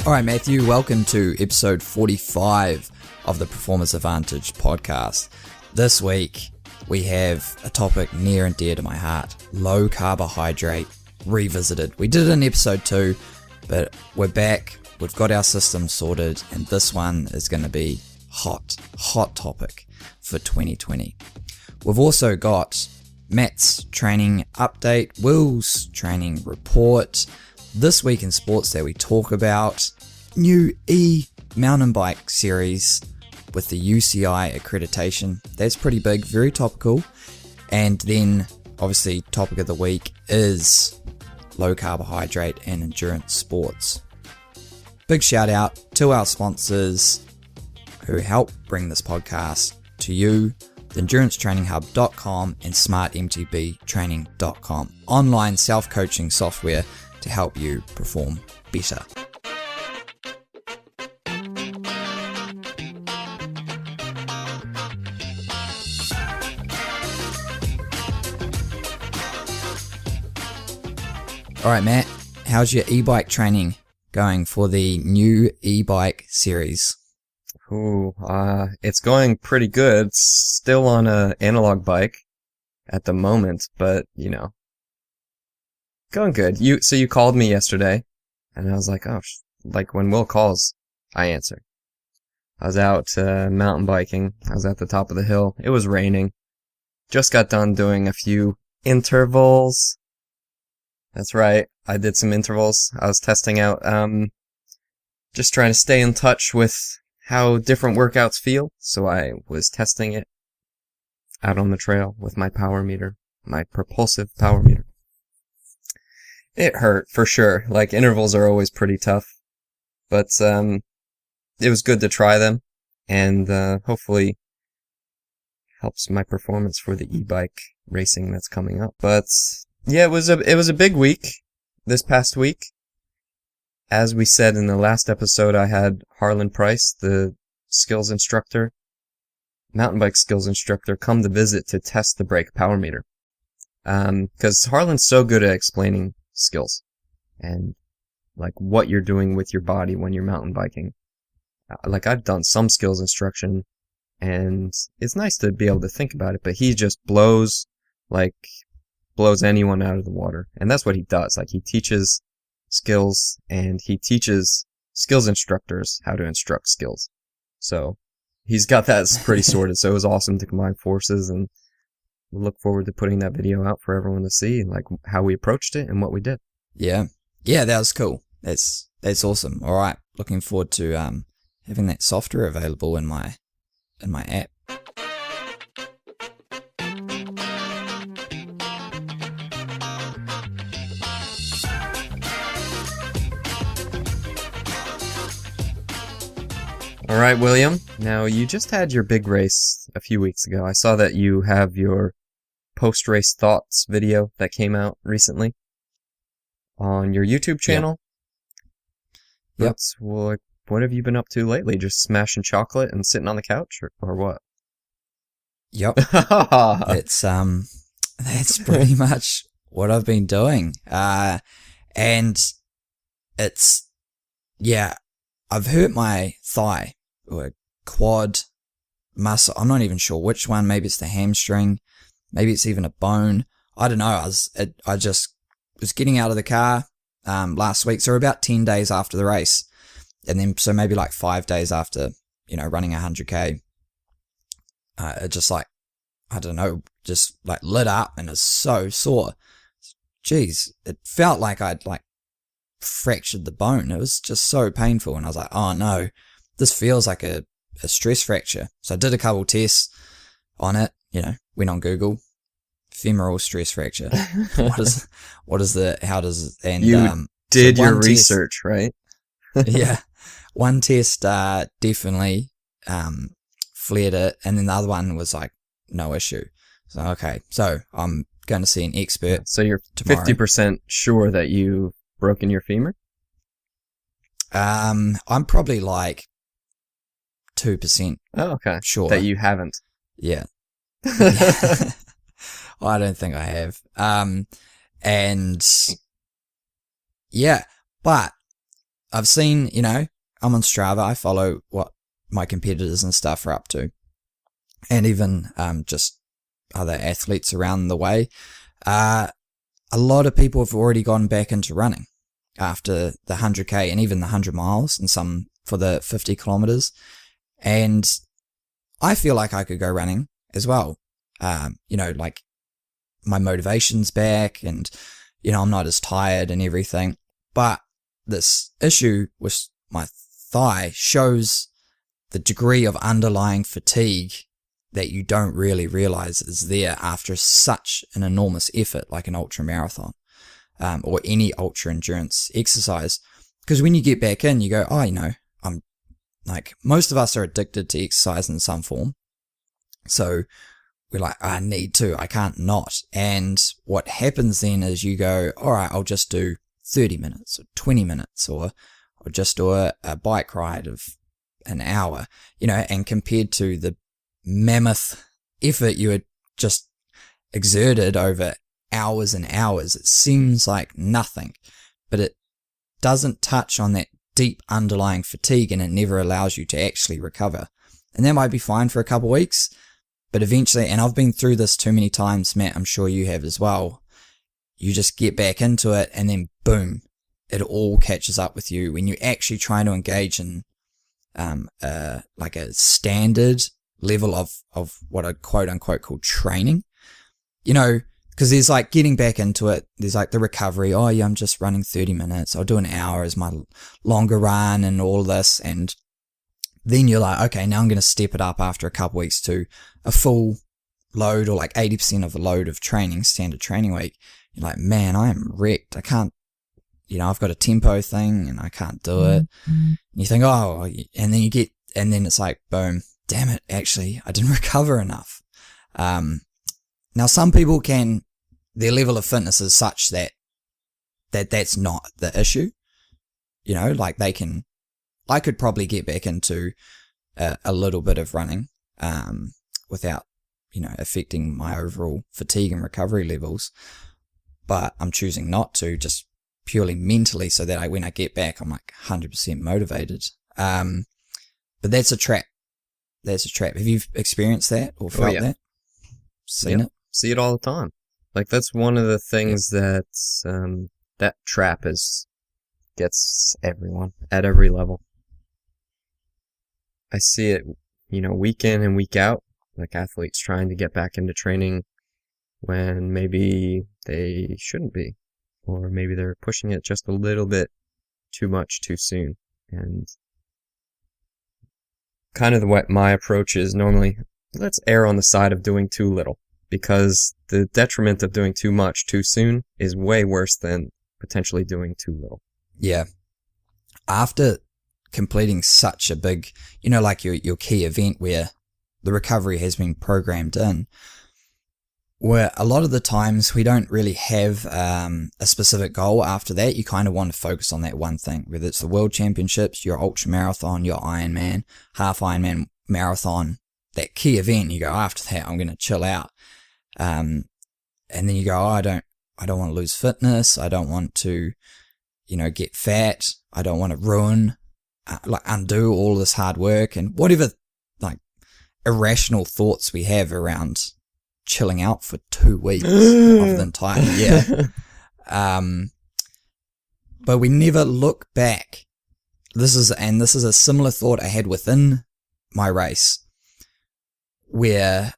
All right, Matthew, welcome to episode 45 of the Performance Advantage podcast. This week, we have a topic near and dear to my heart, low carbohydrate revisited. We did it in episode 2, but we're back. We've got our system sorted, and this one is going to be hot topic for 2020. We've also got Matt's training update, Will's training report, this week in sports that we talk about, new mountain bike series with the UCI accreditation. That's pretty big, very topical. And then obviously topic of the week is low carbohydrate and endurance sports. Big shout out to our sponsors who help bring this podcast to you, TheEnduranceTrainingHub.com and SmartMTBTraining.com. Online self-coaching software to help you perform better. All right, Matt, how's your e-bike training going for the new e-bike series? It's going pretty good. It's still on an analog bike at the moment, but, going good. So you called me yesterday, and I was like, like when Will calls, I answer. I was out mountain biking. I was at the top of the hill. It was raining. Just got done doing a few intervals. That's right. I did some intervals. I was testing out, just trying to stay in touch with how different workouts feel. So I was testing it out on the trail with my power meter, my propulsive power meter. It hurt for sure. Like intervals are always pretty tough, but, it was good to try them and, hopefully helps my performance for the e-bike racing that's coming up. But yeah, it was a big week this past week. As we said in the last episode, I had Harlan Price, the skills instructor, mountain bike skills instructor, come to visit to test the brake power meter. 'Cause Harlan's so good at explaining skills and like what you're doing with your body when you're mountain biking. Like I've done some skills instruction and it's nice to be able to think about it, but he just blows anyone out of the water. And that's what he does. Like he teaches skills and he teaches skills instructors how to instruct skills. So he's got that pretty sorted. So it was awesome to combine forces, and we look forward to putting that video out for everyone to see, like how we approached it and what we did. Yeah, that was cool. That's awesome. All right, looking forward to having that software available in my app. All right, William. Now, you just had your big race a few weeks ago. I saw that you have your post-race thoughts video that came out recently on your YouTube channel. Yep. What have you been up to lately? Just smashing chocolate and sitting on the couch, or what? Yep. That's pretty much what I've been doing. And it's, I've hurt my thigh or quad muscle. I'm not even sure which one. Maybe it's the hamstring. Maybe it's even a bone. I don't know. I just was getting out of the car last week, so about 10 days after the race, and then so maybe like 5 days after running 100k. It just just lit up and it's so sore. Jeez, it felt like I'd fractured the bone. It was just so painful, and I was like, oh no, this feels like a stress fracture. So I did a couple tests on it, went on Google, femoral stress fracture. You did your research, right? Yeah. One test definitely flared it, and then the other one was no issue. So okay, so I'm going to see an expert. So you're tomorrow. 50% sure that you've broken your femur? I'm probably 2% Oh, okay. sure. That you haven't. Yeah. Well, I don't think I have. And yeah, but I've seen, I'm on Strava. I follow what my competitors and stuff are up to, and even just other athletes around the way. A lot of people have already gone back into running after the 100K and even the 100 miles, and some for the 50 kilometers. And I feel like I could go running as well. Like my motivation's back, and, I'm not as tired and everything. But this issue with my thigh shows the degree of underlying fatigue that you don't really realize is there after such an enormous effort like an ultra marathon, or any ultra endurance exercise. Because when you get back in, you go, I'm like, most of us are addicted to exercise in some form. So we're like, I need to, I can't not. And what happens then is you go, all right, I'll just do 30 minutes or 20 minutes, or just do a bike ride of an hour, and compared to the mammoth effort you had just exerted over hours and hours, it seems like nothing, but it doesn't touch on that deep underlying fatigue, and it never allows you to actually recover. And that might be fine for a couple of weeks, but eventually, and I've been through this too many times, Matt, I'm sure you have as well, you just get back into it, and then boom, it all catches up with you when you're actually trying to engage in like a standard level of what I quote unquote call training, because there's like getting back into it, there's like the recovery, oh yeah, I'm just running 30 minutes, I'll do an hour as my longer run and all this, and then you're like, okay, now I'm going to step it up after a couple weeks to a full load, or like 80% of the load of training, standard training week. You're like, man, I am wrecked, I can't, I've got a tempo thing and I can't do it. And you think, oh, and then it's like, boom, damn it, actually, I didn't recover enough. Now some people their level of fitness is such that's not the issue. Like I could probably get back into a little bit of running, without, affecting my overall fatigue and recovery levels. But I'm choosing not to, just purely mentally, so that when I get back, I'm like 100% motivated. But that's a trap. That's a trap. Have you experienced that or felt that? Seen it? See it all the time. Like, that's one of the things that trap gets everyone at every level. I see it, week in and week out, like athletes trying to get back into training when maybe they shouldn't be, or maybe they're pushing it just a little bit too much too soon. And kind of what my approach is normally, let's err on the side of doing too little, because the detriment of doing too much too soon is way worse than potentially doing too little. Yeah. After completing such a big, like your key event where the recovery has been programmed in, where a lot of the times we don't really have a specific goal after that. You kind of want to focus on that one thing, whether it's the world championships, your ultra marathon, your Ironman, half Ironman, marathon, that key event. You go, after that, I'm going to chill out. And then you go, I don't want to lose fitness. I don't want to, get fat. I don't want to ruin, undo all this hard work and whatever, like, irrational thoughts we have around chilling out for 2 weeks of the entire year. But we never look back. This is a similar thought I had within my race, where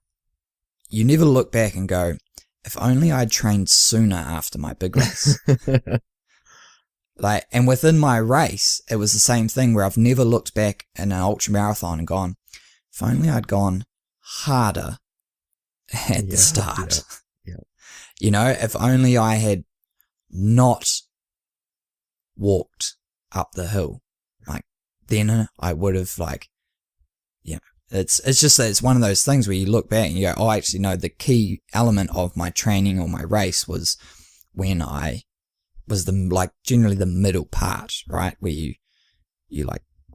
you never look back and go, if only I'd trained sooner after my big race. And within my race, it was the same thing, where I've never looked back in an ultra marathon and gone, if only I'd gone harder at the start. Yeah. If only I had not walked up the hill, then I would have, it's just that it's one of those things where you look back and you go, oh, actually, no, the key element of my training or my race was when I was generally the middle part, right? Where you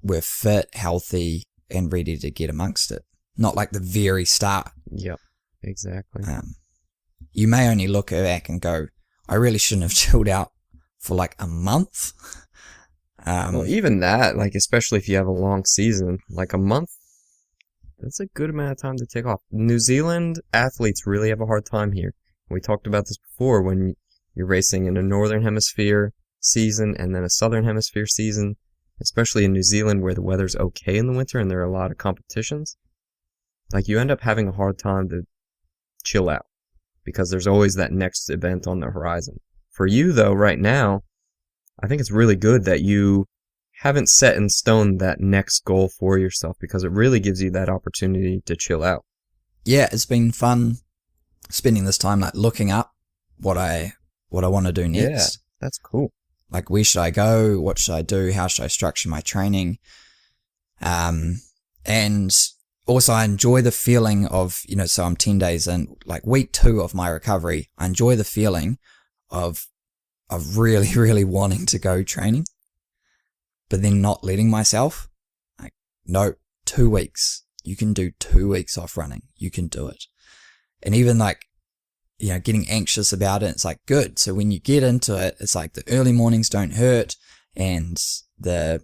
were fit, healthy, and ready to get amongst it. Not like the very start. Yep, exactly. You may only look back and go, I really shouldn't have chilled out for like a month. Well, even that, like, especially if you have a long season, like a month, that's a good amount of time to take off. New Zealand athletes really have a hard time here. We talked about this before when you're racing in a Northern Hemisphere season and then a Southern Hemisphere season, especially in New Zealand where the weather's okay in the winter and there are a lot of competitions. Like, you end up having a hard time to chill out because there's always that next event on the horizon. For you, though, right now, I think it's really good that you haven't set in stone that next goal for yourself because it really gives you that opportunity to chill out. Yeah, it's been fun spending this time like looking up what I want to do next. Yeah, that's cool. Like, where should I go? What should I do? How should I structure my training? And also I enjoy the feeling of, so I'm 10 days in, like week 2 of my recovery. I enjoy the feeling of really, really wanting to go training, but then not letting myself. Like, no, 2 weeks. You can do 2 weeks off running. You can do it. And even like, getting anxious about it, it's like good. So when you get into it, it's like the early mornings don't hurt, and the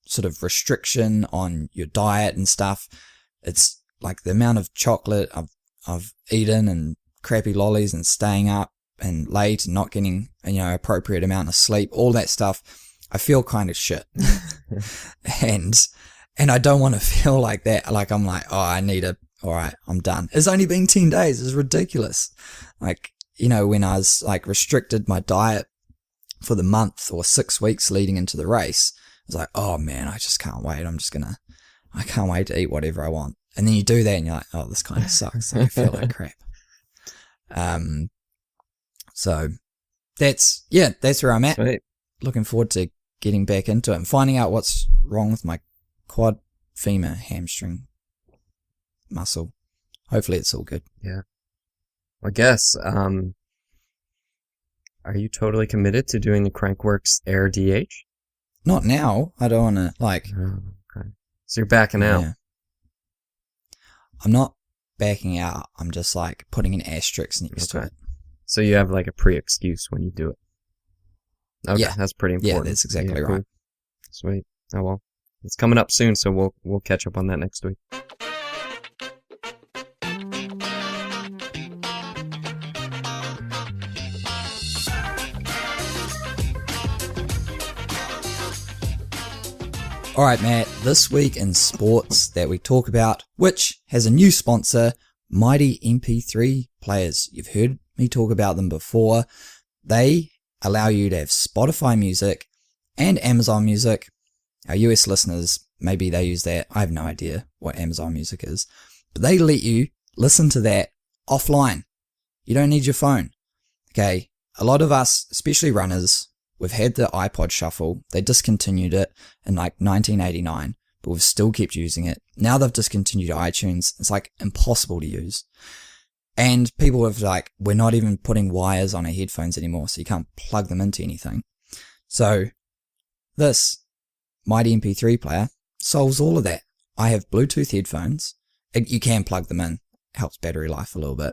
sort of restriction on your diet and stuff. It's like the amount of chocolate I've eaten and crappy lollies and staying up and late and not getting, appropriate amount of sleep, all that stuff. I feel kind of shit. and I don't want to feel like that. Like, I'm like, all right, I'm done. It's only been 10 days. It's ridiculous. Like, when I was like restricted my diet for the month or 6 weeks leading into the race, I was like, oh man, I just can't wait. I can't wait to eat whatever I want. And then you do that and you're like, oh, this kind of sucks. I feel like crap. So that's where I'm at. Sweet. Looking forward to getting back into it and finding out what's wrong with my quad, femur, hamstring muscle. Hopefully it's all good. Yeah. I guess, are you totally committed to doing the Crankworx Air DH? Not now. I don't want to, like... Oh, okay. So you're backing out. Yeah. I'm not backing out. I'm just like putting an asterisk next to it. So you have like a pre-excuse when you do it. Okay, yeah. That's pretty important. Yeah, that's exactly right. Cool. Sweet. Oh well. It's coming up soon, so we'll catch up on that next week. Alright, Matt, this week in sports that we talk about, which has a new sponsor, Mighty MP3 players. You've heard me talk about them before. They allow you to have Spotify music and Amazon music. Our US listeners, maybe they use that. I have no idea what Amazon music is. But they let you listen to that offline. You don't need your phone. Okay, a lot of us, especially runners, we've had the iPod Shuffle. They discontinued it in like 1989, but we've still kept using it. Now they've discontinued iTunes. It's like impossible to use. And people have like, we're not even putting wires on our headphones anymore, so you can't plug them into anything. So this Mighty MP3 player solves all of that. I have Bluetooth headphones. You can plug them in. Helps battery life a little bit.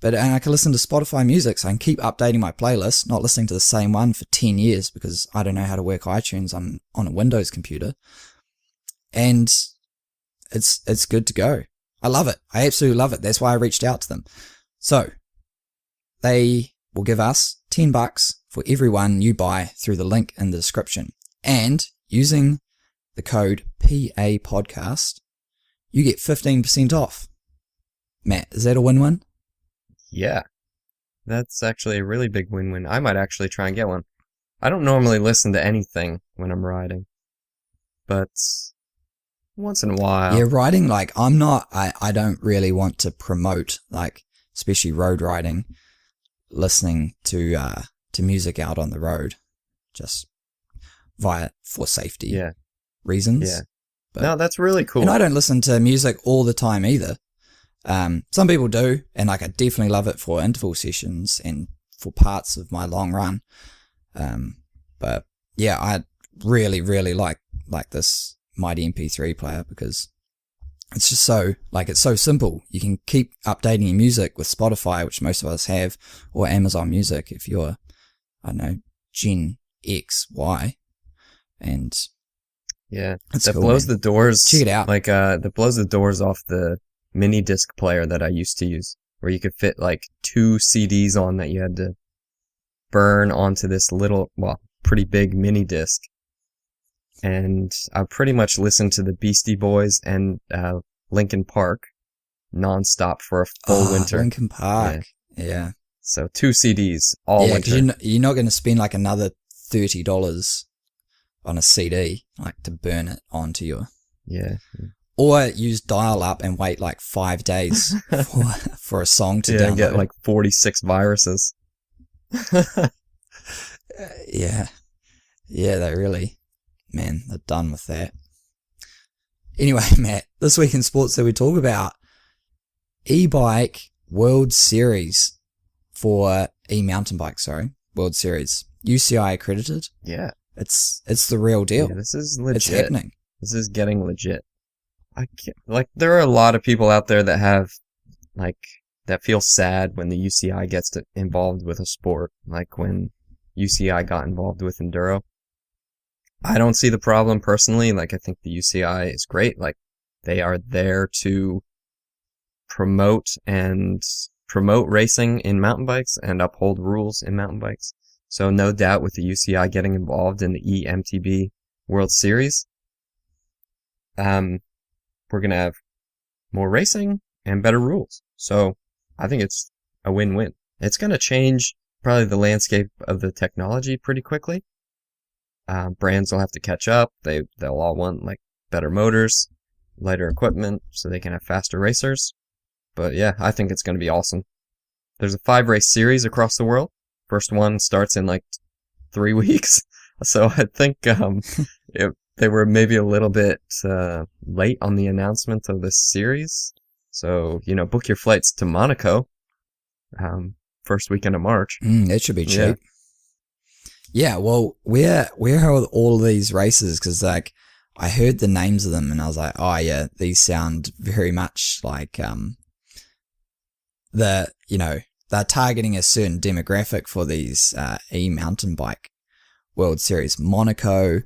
But I can listen to Spotify music, so I can keep updating my playlist, not listening to the same one for 10 years because I don't know how to work iTunes on a Windows computer. And it's good to go. I love it. I absolutely love it. That's why I reached out to them. So they will give us $10 for every one you buy through the link in the description. And using the code PA Podcast, you get 15% off. Matt, is that a win-win? Yeah, that's actually a really big win-win. I might actually try and get one. I don't normally listen to anything when I'm riding, but once in a while. Yeah, riding, like, I don't really want to promote, like, especially road riding, listening to music out on the road, just for safety reasons. Yeah. But, no, that's really cool. And I don't listen to music all the time either. Some people do, and like I definitely love it for interval sessions and for parts of my long run. But yeah, I really, really like like this mighty MP3 player because it's just so, like, it's so simple. You can keep updating your music with Spotify, which most of us have, or Amazon Music if you're, I don't know, Gen X, Y, and Yeah, it's that cool, blows man. the doors. Check it out. Like, that blows the doors off the mini disc player that I used to use, where you could fit like 2 CDs on that you had to burn onto this little, well, pretty big mini disc. And I pretty much listened to the Beastie Boys and Linkin Park nonstop for a full winter. Linkin Park. Yeah. So 2 CDs all Yeah, winter. because you're not going to spend like another $30 on a CD, like to burn it onto your... Yeah. Or use dial-up and wait like 5 days for a song to download. Get like 46 viruses. Yeah. Yeah, they really... Man, they're done with that. Anyway, Matt, this week in sports that we talk about, e-bike World Series for e-mountain bike, World Series. UCI accredited. Yeah. It's the real deal. Yeah, this is legit. It's happening. This is getting legit. There are a lot of people out there that have, like, that feel sad when the UCI gets involved with a sport, like when UCI got involved with enduro. I don't see the problem personally. Like, I think the UCI is great. Like, they are there to promote racing in mountain bikes and uphold rules in mountain bikes. So no doubt with the UCI getting involved in the eMTB World Series, we're going to have more racing and better rules. So I think it's a win-win. It's going to change probably the landscape of the technology pretty quickly. Brands will have to catch up. They'll all want like better motors, lighter equipment, so they can have faster racers. But yeah, I think it's going to be awesome. There's a 5-race series across the world. First one starts in like 3 weeks. So I think they were maybe a little bit late on the announcement of this series. So, book your flights to Monaco first weekend of March. That should be cheap. Yeah, well, where are all these races? Because, like, I heard the names of them and I was like, oh, yeah, these sound very much like they're targeting a certain demographic for these e-mountain bike World Series. Monaco,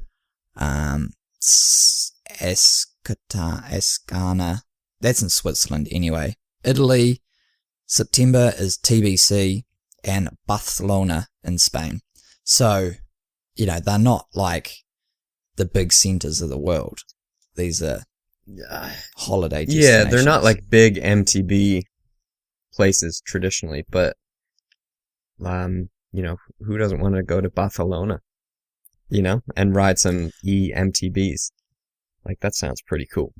Ascana, that's in Switzerland anyway. Italy, September is TBC, and Barcelona in Spain. So, they're not like the big centers of the world. These are holiday destinations. Yeah, they're not like big MTB places traditionally, but, who doesn't want to go to Barcelona, and ride some eMTBs? Like, that sounds pretty cool.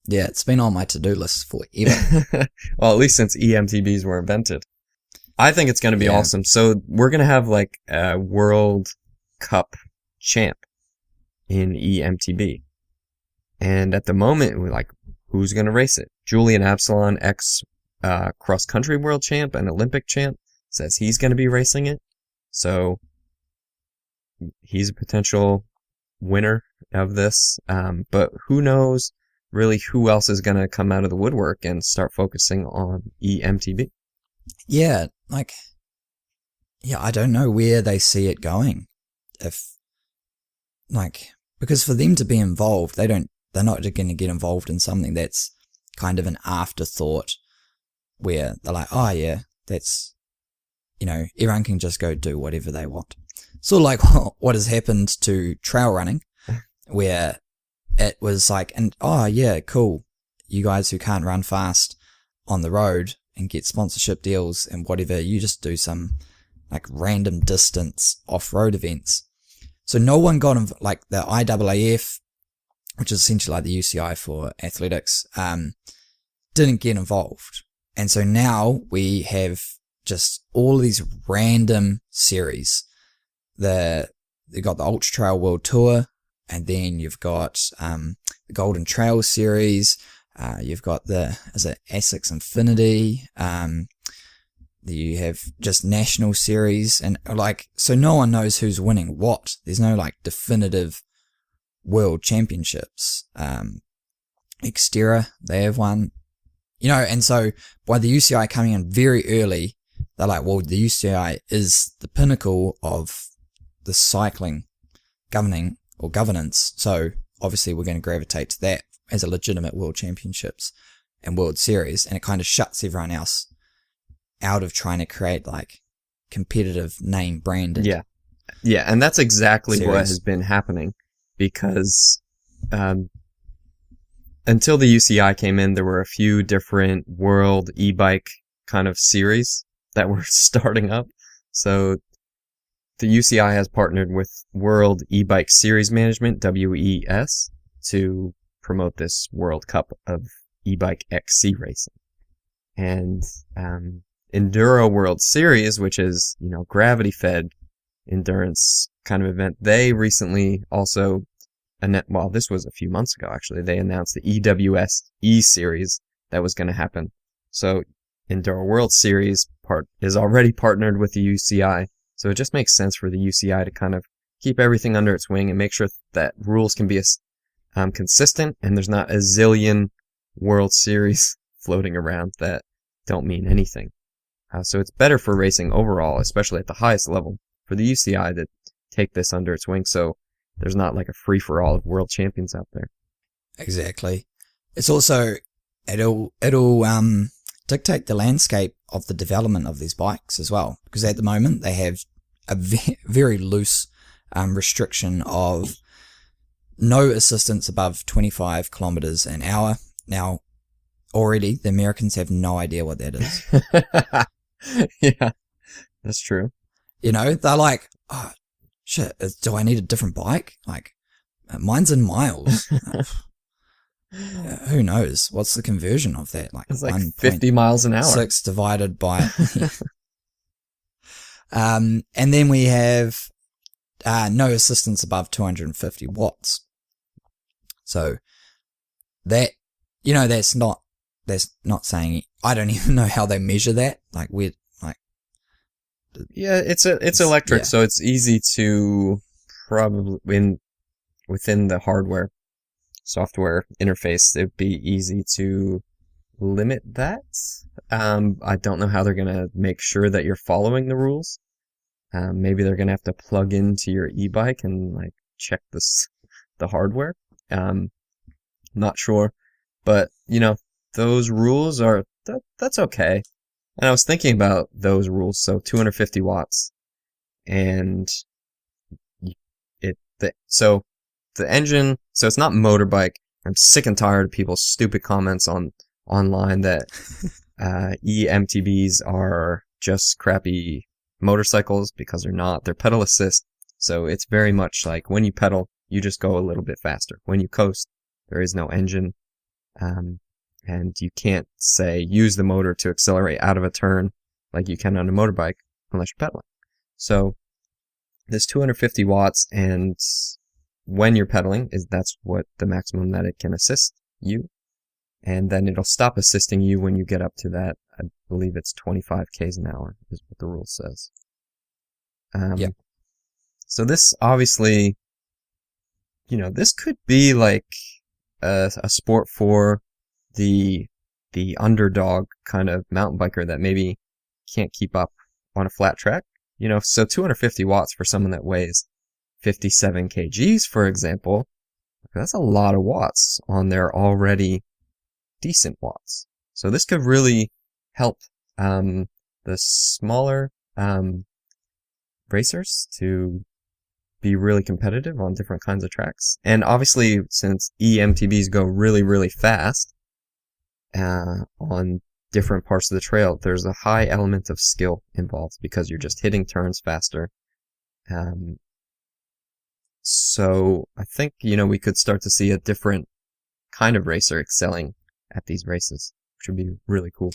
Yeah, it's been on my to-do list forever. Well, at least since eMTBs were invented. I think it's going to be awesome. So we're going to have like a World Cup champ in eMTB. And at the moment, we're like, who's going to race it? Julian Absalon, cross-country world champ and Olympic champ, says he's going to be racing it. So he's a potential winner of this. But who knows really who else is going to come out of the woodwork and start focusing on eMTB. Yeah, I don't know where they see it going. Because for them to be involved, they're not going to get involved in something that's kind of an afterthought where they're like, oh yeah, that's, everyone can just go do whatever they want. Sort of like what has happened to trail running, where it was like, and oh yeah, cool, you guys who can't run fast on the road and get sponsorship deals and whatever, you just do some like random distance off-road events. So no one got like the IAAF, which is essentially like the UCI for athletics, didn't get involved. And so now we have just all of these random series. They got the Ultra Trail World Tour, and then you've got the Golden Trail Series. You've got the Essex Infinity. You have just national series, and so no one knows who's winning what. There's no like definitive world championships. Xterra, they have one, and so by the UCI coming in very early, they're like, well, the UCI is the pinnacle of the cycling governance. So obviously we're going to gravitate to that as a legitimate world championships and world series. And it kind of shuts everyone else out of trying to create like competitive name branded. Yeah. Yeah. And that's exactly series. What has been happening, because, until the UCI came in, there were a few different world e-bike kind of series that were starting up. So the UCI has partnered with World E-Bike Series Management, WES, to promote this World Cup of e-bike XC racing. And Enduro World Series, which is, gravity-fed endurance kind of event, they recently also, this was a few months ago actually, they announced the EWS E-Series that was going to happen. So Enduro World Series is already partnered with the UCI, so it just makes sense for the UCI to kind of keep everything under its wing and make sure that rules can be consistent, and there's not a zillion World Series floating around that don't mean anything. So it's better for racing overall, especially at the highest level, for the UCI to take this under its wing, so there's not like a free-for-all of world champions out there. Exactly. It's also, it'll dictate the landscape of the development of these bikes as well, because at the moment they have a very loose restriction of no assistance above 25 kilometers an hour. Now, already the Americans have no idea what that is. Yeah, that's true. They're like, oh shit, do I need a different bike? Like, mine's in miles. Who knows? What's the conversion of that? Like, it's like 50 miles an hour. 6 divided by... and then we have no assistance above 250 watts. So that, that's not saying... I don't even know how they measure that. Like, yeah, it's electric, yeah. So it's easy to probably within the hardware software interface, it'd be easy to limit that. I don't know how they're gonna make sure that you're following the rules. Maybe they're gonna have to plug into your e-bike and like check the hardware. Not sure, but those rules are that's okay. And I was thinking about those rules. So 250 watts, and the engine. So it's not motorbike. I'm sick and tired of people's stupid comments online that EMTBs are just crappy motorcycles, because they're not. They're pedal assist. So it's very much like when you pedal, you just go a little bit faster. When you coast, there is no engine. And you can't say use the motor to accelerate out of a turn like you can on a motorbike unless you're pedaling. So this 250 watts, and when you're pedaling, that's what the maximum that it can assist you. And then it'll stop assisting you when you get up to that. I believe it's 25 k's an hour is what the rule says. Yep. So this obviously, this could be like a sport for the underdog kind of mountain biker that maybe can't keep up on a flat track. So 250 watts for someone that weighs 57 kgs, for example, that's a lot of watts on their already decent watts. So this could really help the smaller racers to be really competitive on different kinds of tracks. And obviously, since EMTBs go really, really fast, on different parts of the trail, there's a high element of skill involved because you're just hitting turns faster. So I think, we could start to see a different kind of racer excelling at these races, which would be really cool.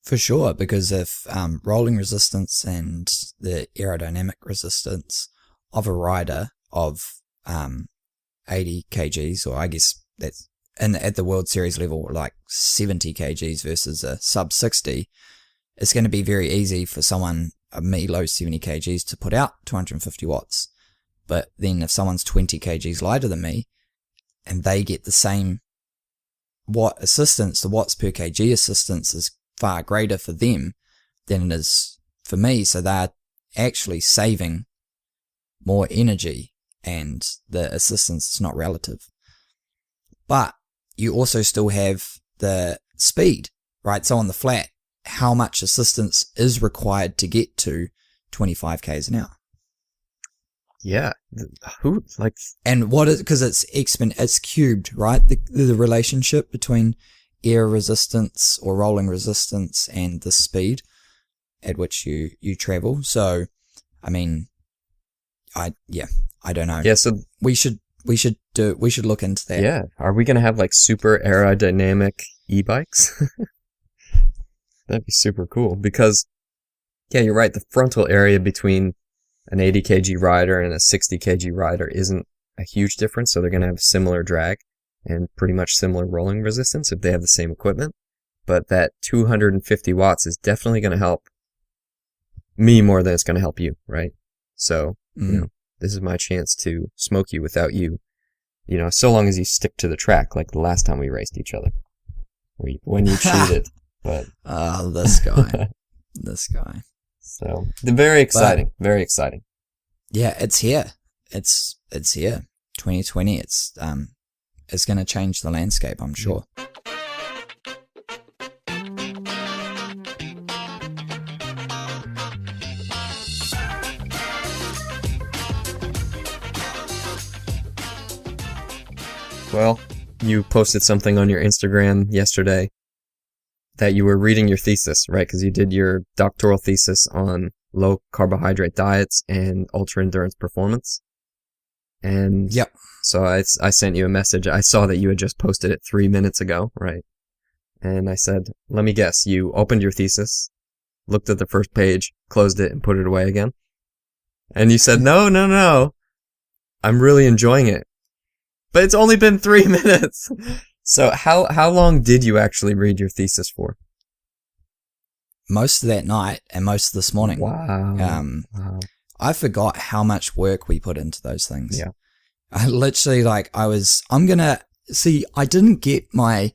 For sure, because if rolling resistance and the aerodynamic resistance of a rider of 80 kgs, or I guess that's at the World Series level, like 70 kgs versus a sub 60, it's going to be very easy for someone, me, low 70 kgs, to put out 250 watts. But then if someone's 20 kgs lighter than me and they get the same watt assistance, the watts per kg assistance is far greater for them than it is for me. So they're actually saving more energy and the assistance is not relative. But you also still have the speed, right? So on the flat, how much assistance is required to get to 25 k's an hour? Yeah. Who, like... And what is, because it's cubed, right? The relationship between air resistance or rolling resistance and the speed at which you travel. So, I mean, I don't know. Yeah, so... We should look into that. Yeah. Are we going to have like super aerodynamic e-bikes? That'd be super cool because, yeah, you're right. The frontal area between an 80 kg rider and a 60 kg rider isn't a huge difference. So they're going to have similar drag and pretty much similar rolling resistance if they have the same equipment. But that 250 watts is definitely going to help me more than it's going to help you, right? So, you know, this is my chance to smoke you without you, you know, so long as you stick to the track like the last time we raced each other. When you cheated. But this guy. So very exciting. Very exciting. Yeah, it's here. It's here. 2020. It's going to change the landscape, I'm sure. Well, you posted something on your Instagram yesterday that you were reading your thesis, right? Because you did your doctoral thesis on low carbohydrate diets and ultra endurance performance. And yep. So I sent you a message. I saw that you had just posted it 3 minutes ago, right? And I said, let me guess, you opened your thesis, looked at the first page, closed it, and put it away again. And you said, no, I'm really enjoying it. But it's only been 3 minutes. So how long did you actually read your thesis for? Most of that night and most of this morning. Wow. I forgot how much work we put into those things. Yeah. I literally I didn't get my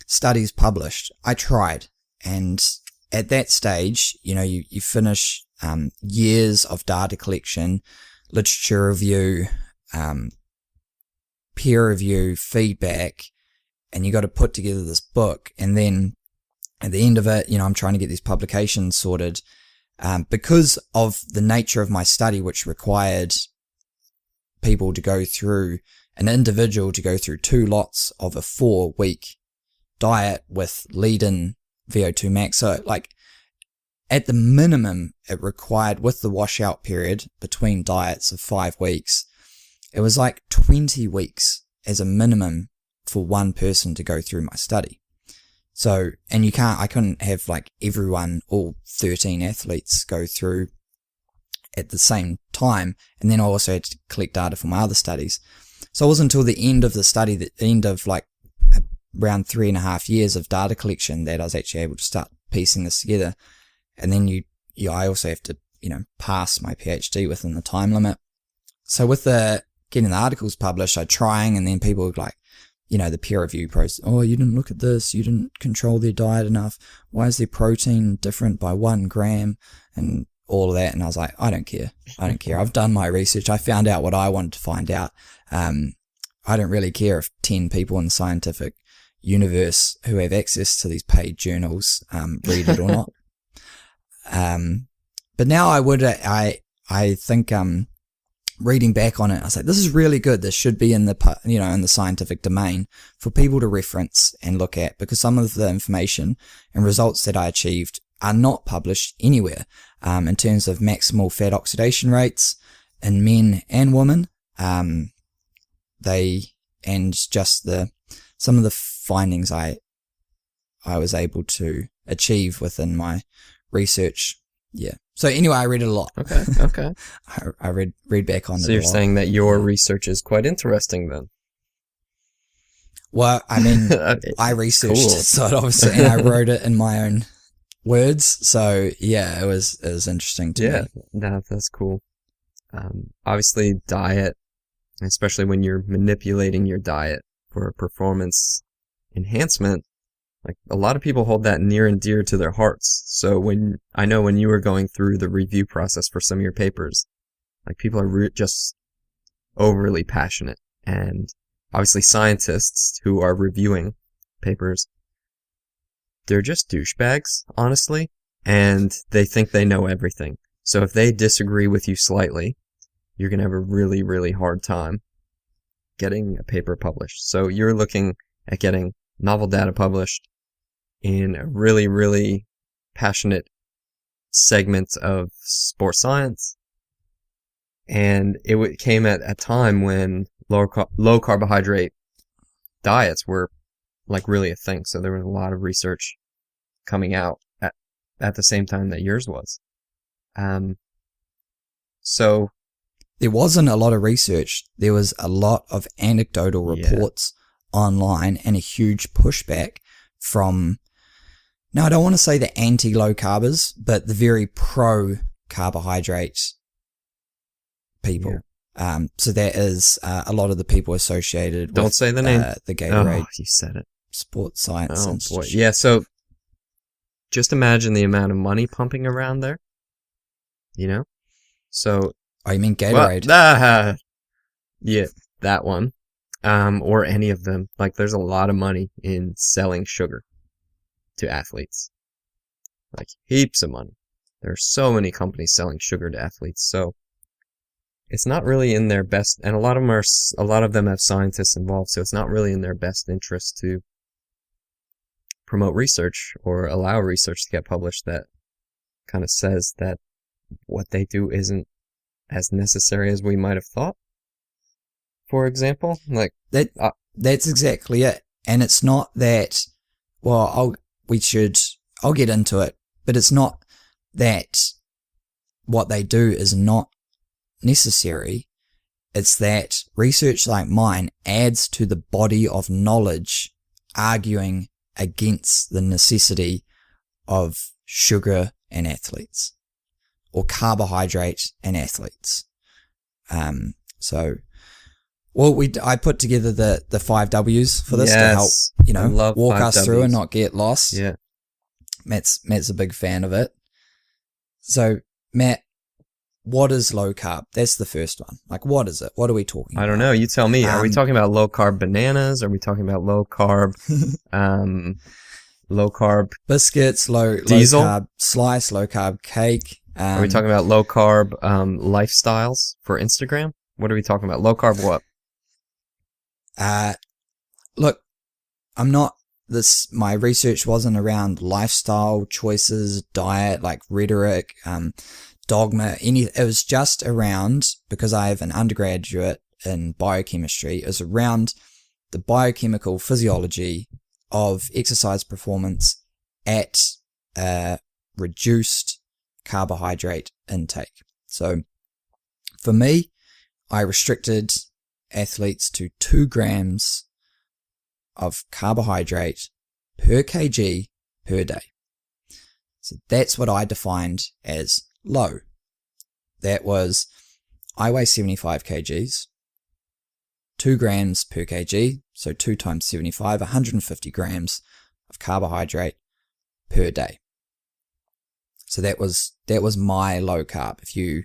studies published. I tried. And at that stage, you know, you finish years of data collection, literature review, peer review, feedback, and you got to put together this book. And then at the end of it, you know, I'm trying to get these publications sorted because of the nature of my study, which required people to go through, an individual to go through 2 lots of a 4-week diet with lead-in VO2 max. So like at the minimum, it required, with the washout period between diets of 5 weeks, it was like 20 weeks as a minimum for one person to go through my study. So, and I couldn't have like everyone, all 13 athletes go through at the same time. And then I also had to collect data from my other studies. So it wasn't until the end of the study, the end of like around 3.5 years of data collection, that I was actually able to start piecing this together. And then I also have to, you know, pass my PhD within the time limit. So with getting the articles published, I'm trying, and then people would like, you know, the peer review process. Oh, you didn't look at this. You didn't control their diet enough. Why is their protein different by 1 gram? And all of that. And I was like, I don't care. I've done my research. I found out what I wanted to find out. I don't really care if 10 people in the scientific universe who have access to these paid journals read it or not. But now I think reading back on it, I was like, this is really good. This should be in the scientific domain for people to reference and look at, because some of the information and results that I achieved are not published anywhere, in terms of maximal fat oxidation rates in men and women. Some of the findings I was able to achieve within my research. Yeah. So anyway, I read it a lot. Okay. I read back on it. So you're saying that your research is quite interesting then? Well, I mean, I researched it, so obviously, and I wrote it in my own words. So yeah, it was interesting to me. Yeah, that's cool. Obviously, diet, especially when you're manipulating your diet for performance enhancement, like a lot of people hold that near and dear to their hearts. So I know when you were going through the review process for some of your papers, like people are just overly passionate, and obviously scientists who are reviewing papers, they're just douchebags, honestly, and they think they know everything. So if they disagree with you slightly, you're going to have a really, really hard time getting a paper published. So you're looking at getting novel data published in a really, really passionate segment of sports science. And it came at a time when low carbohydrate diets were like really a thing. So there was a lot of research coming out at the same time that yours was. So there wasn't a lot of research. There was a lot of anecdotal reports online and a huge pushback from, now I don't want to say the anti-low carbers, but the very pro-carbohydrate people. Yeah. So that is a lot of the people associated Don't with say the name. The Gatorade. Oh, you said it. Sports Science Institute. Boy. Yeah, so just imagine the amount of money pumping around there. You know? So... Oh, you mean Gatorade? Well, yeah, that one. Or any of them. Like, there's a lot of money in selling sugar to athletes. Like, heaps of money. There are so many companies selling sugar to athletes, so it's not really in their best, and a lot of them have scientists involved, so it's not really in their best interest to promote research or allow research to get published that kind of says that what they do isn't as necessary as we might have thought. For example, like that's exactly it. And it's not that, well, I'll get into it, but it's not that what they do is not necessary. It's that research like mine adds to the body of knowledge arguing against the necessity of sugar and athletes, or carbohydrate and athletes. I put together the 5 W's for this to help, walk us through and not get lost. Yeah. Matt's a big fan of it. So, Matt, what is low carb? That's the first one. Like, what is it? What are we talking about? I don't know. You tell me. Are we talking about low carb bananas? Are we talking about low carb, low carb biscuits, low carb slice, low carb cake? Are we talking about low carb lifestyles for Instagram? What are we talking about? Low carb what? Look, my research wasn't around lifestyle choices, diet, like rhetoric, dogma, it was just around, because I have an undergraduate in biochemistry, it was around the biochemical physiology of exercise performance at reduced carbohydrate intake. So for me, I restricted athletes to 2 grams of carbohydrate per kg per day. So that's what I defined as low. That was, I weigh 75 kgs, 2 grams per kg, so 2 times 75, 150 grams of carbohydrate per day. So that was my low carb. If you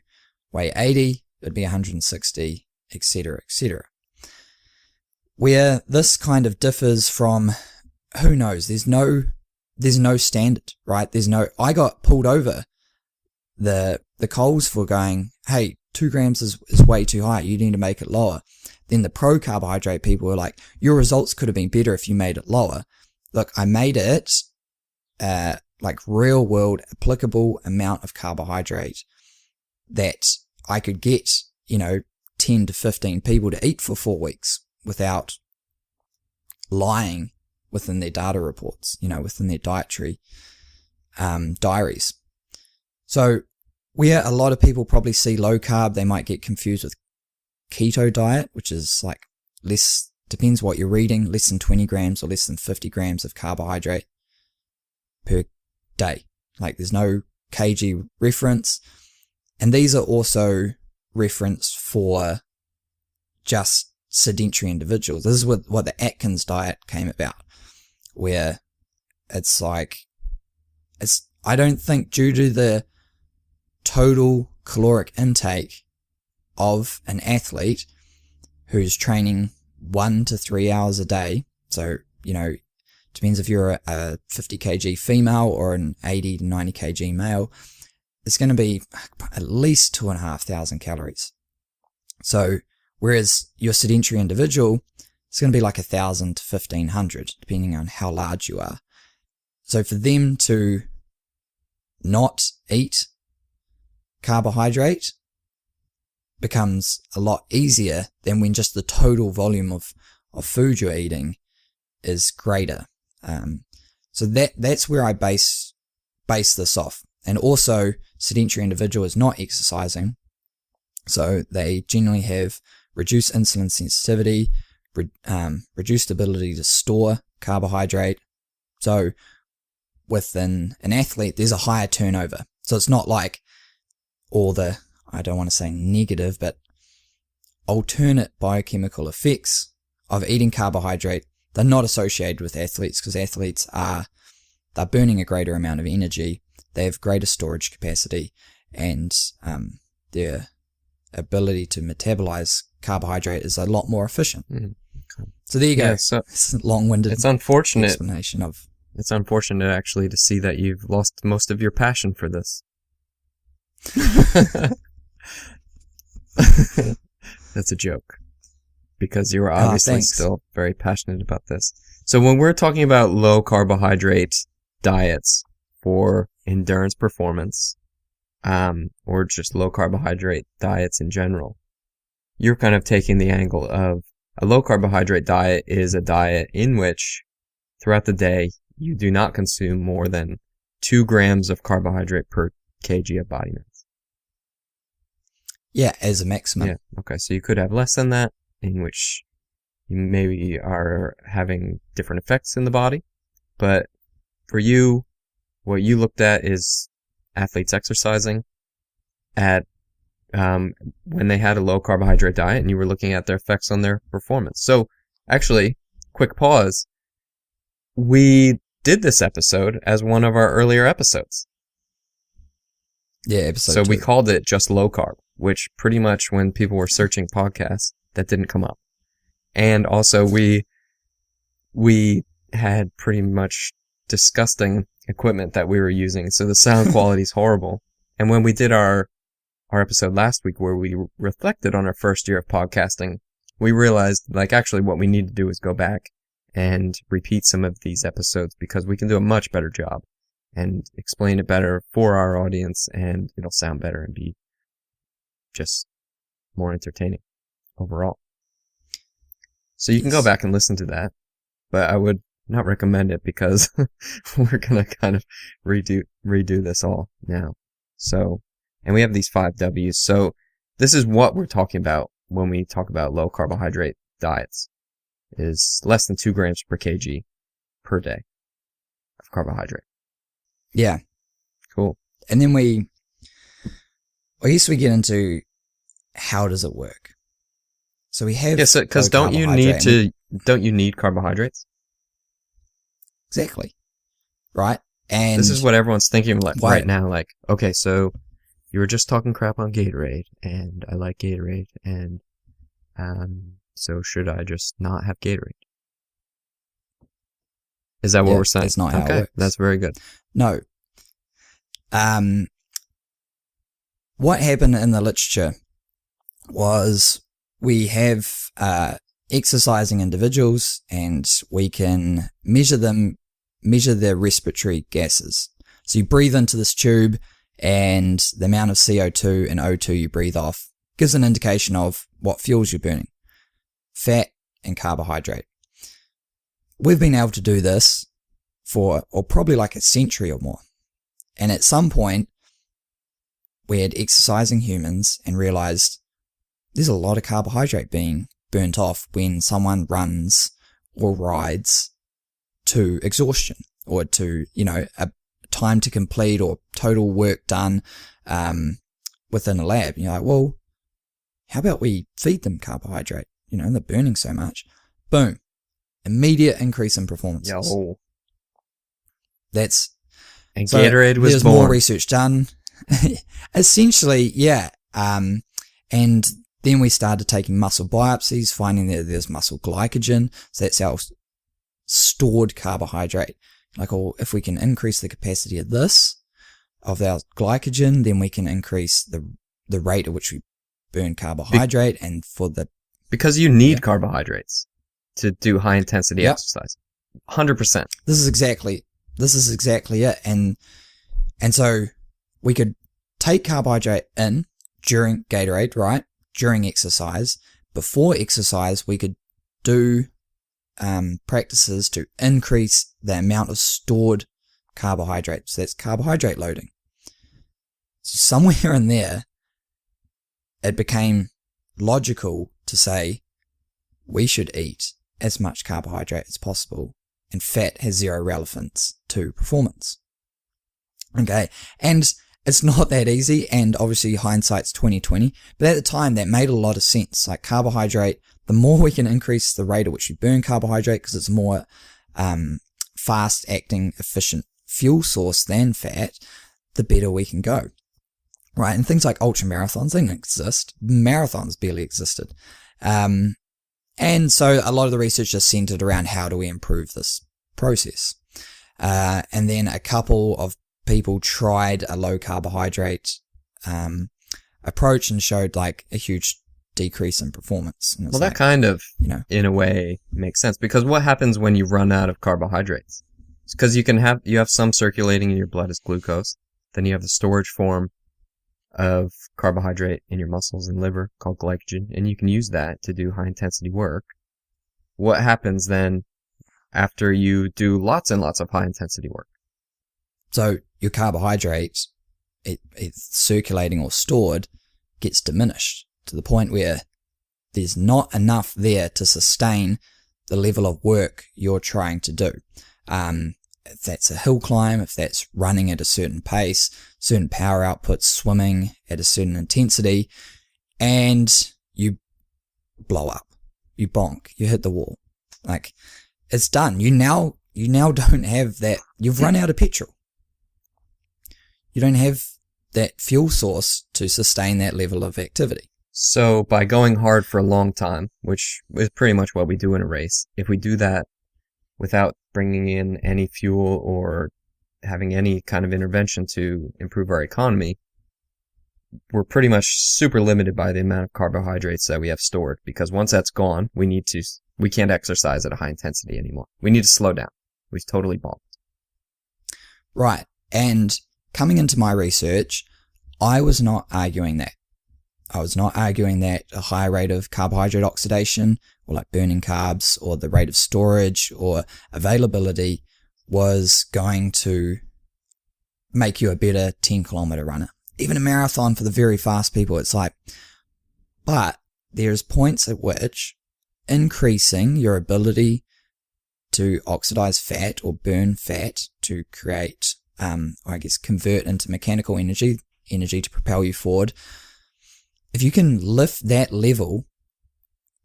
weigh 80, it'd be 160, etc., etc. Where this kind of differs from, who knows, there's no standard, right? I got pulled over the coals for going, hey, 2 grams is way too high, you need to make it lower. Then the pro carbohydrate people were like, your results could have been better if you made it lower. Look, I made it like real world applicable amount of carbohydrate that I could get, 10 to 15 people to eat for 4 weeks without lying within their data reports, within their dietary diaries. So where a lot of people probably see low carb, they might get confused with keto diet, which is like less, depends what you're reading, less than 20 grams or less than 50 grams of carbohydrate per day. Like there's no kg reference. And these are also referenced for just sedentary individuals. This is what the Atkins diet came about, where it's like, I don't think due to the total caloric intake of an athlete who's training 1 to 3 hours a day. So, depends if you're a 50 kg female or an 80 to 90 kg male, it's going to be at least 2,500 calories. So, whereas your sedentary individual, it's going to be like 1,000 to 1,500, depending on how large you are. So for them to not eat carbohydrate becomes a lot easier than when just the total volume of food you're eating is greater. So that's where I base this off. And also, sedentary individual is not exercising, so they generally have reduced insulin sensitivity, reduced ability to store carbohydrate. So within an athlete, there's a higher turnover. So it's not like all the, I don't want to say negative, but alternate biochemical effects of eating carbohydrate. They're not associated with athletes, because athletes they're burning a greater amount of energy. They have greater storage capacity, and their ability to metabolize carbohydrate is a lot more efficient. Mm-hmm. Okay. So there you go. So it's a long-winded explanation of. It's unfortunate actually to see that you've lost most of your passion for this. That's a joke, because you are obviously still very passionate about this. So when we're talking about low carbohydrate diets for endurance performance, or just low carbohydrate diets in general, you're kind of taking the angle of a low carbohydrate diet is a diet in which throughout the day you do not consume more than 2 grams of carbohydrate per kg of body mass. Yeah, as a maximum. Yeah, okay, so you could have less than that, in which you maybe are having different effects in the body. But for you, what you looked at is athletes exercising at when they had a low carbohydrate diet, and you were looking at their effects on their performance. So actually, quick pause, we did this episode as one of our earlier episodes. Yeah, episode So 2. we called it just low carb, which pretty much when people were searching podcasts, that didn't come up. And also we had pretty much disgusting equipment that we were using, so the sound quality is horrible. And when we did our episode last week where we reflected on our first year of podcasting, we realized actually what we need to do is go back and repeat some of these episodes, because we can do a much better job and explain it better for our audience, and it'll sound better and be just more entertaining overall. So you can go back and listen to that, but I would not recommend it, because we're going to kind of redo this all now. So, and we have these 5 W's. So this is what we're talking about when we talk about low carbohydrate diets, is less than 2 grams per kg per day of carbohydrate. Yeah. Cool. And then I guess we get into how does it work. So we have because don't you need carbohydrates? Exactly. Right? And this is what everyone's thinking right now. Okay, so you were just talking crap on Gatorade, and I like Gatorade, and so should I just not have Gatorade? Is that what we're saying? That's not how it works. That's very good. No. What happened in the literature was we have exercising individuals, and we can measure their respiratory gases. So you breathe into this tube, and the amount of CO2 and O2 you breathe off gives an indication of what fuels you're burning: fat and carbohydrate. We've been able to do this for probably like a century or more. And at some point, we had exercising humans and realized there's a lot of carbohydrate being burnt off when someone runs or rides to exhaustion, or to, a time to complete or total work done within a lab. You're like, well, how about we feed them carbohydrate? They're burning so much. Boom. Immediate increase in performances. Yo. And So Gatorade was there's born. more research done. Essentially, yeah. And then we started taking muscle biopsies, finding that there's muscle glycogen. So that's our stored carbohydrate. Like, if we can increase the capacity of our glycogen, then we can increase the rate at which we burn carbohydrate. Because you need carbohydrates to do high intensity exercise. 100%. This is exactly it. And so we could take carbohydrate in during Gatorade, right? During exercise. Before exercise, we could do practices to increase the amount of stored carbohydrate. So that's carbohydrate loading. So somewhere in there, it became logical to say we should eat as much carbohydrate as possible, and fat has zero relevance to performance. Okay, and it's not that easy, and obviously hindsight's 2020, but at the time that made a lot of sense. Like, carbohydrate, the more we can increase the rate at which we burn carbohydrate, because it's more fast acting, efficient fuel source than fat, the better we can go. Right, and things like ultra marathons, they didn't exist. Marathons barely existed. And so a lot of the research is centered around how do we improve this process. And then a couple of people tried a low carbohydrate approach and showed like a huge decrease in performance. Well, that kind of, in a way, makes sense, because what happens when you run out of carbohydrates? It's because you have some circulating in your blood as glucose, then you have the storage form of carbohydrate in your muscles and liver called glycogen, and you can use that to do high intensity work. What happens then after you do lots and lots of high intensity work? So your carbohydrate, it's circulating or stored, gets diminished to the point where there's not enough there to sustain the level of work you're trying to do. If that's a hill climb, if that's running at a certain pace, certain power outputs, swimming at a certain intensity, and you blow up, you bonk, you hit the wall. Like, it's done. You now don't have that. You've run out of petrol. You don't have that fuel source to sustain that level of activity. So by going hard for a long time, which is pretty much what we do in a race, if we do that without bringing in any fuel or having any kind of intervention to improve our economy, we're pretty much super limited by the amount of carbohydrates that we have stored, because once that's gone, we can't exercise at a high intensity anymore. We need to slow down. We've totally bombed. Right. And coming into my research, I was not arguing that. I was not arguing that a high rate of carbohydrate oxidation, or like burning carbs, or the rate of storage or availability was going to make you a better 10-kilometer runner. Even a marathon for the very fast people, it's like, but there's points at which increasing your ability to oxidize fat or burn fat to create, convert into mechanical energy to propel you forward. If you can lift that level,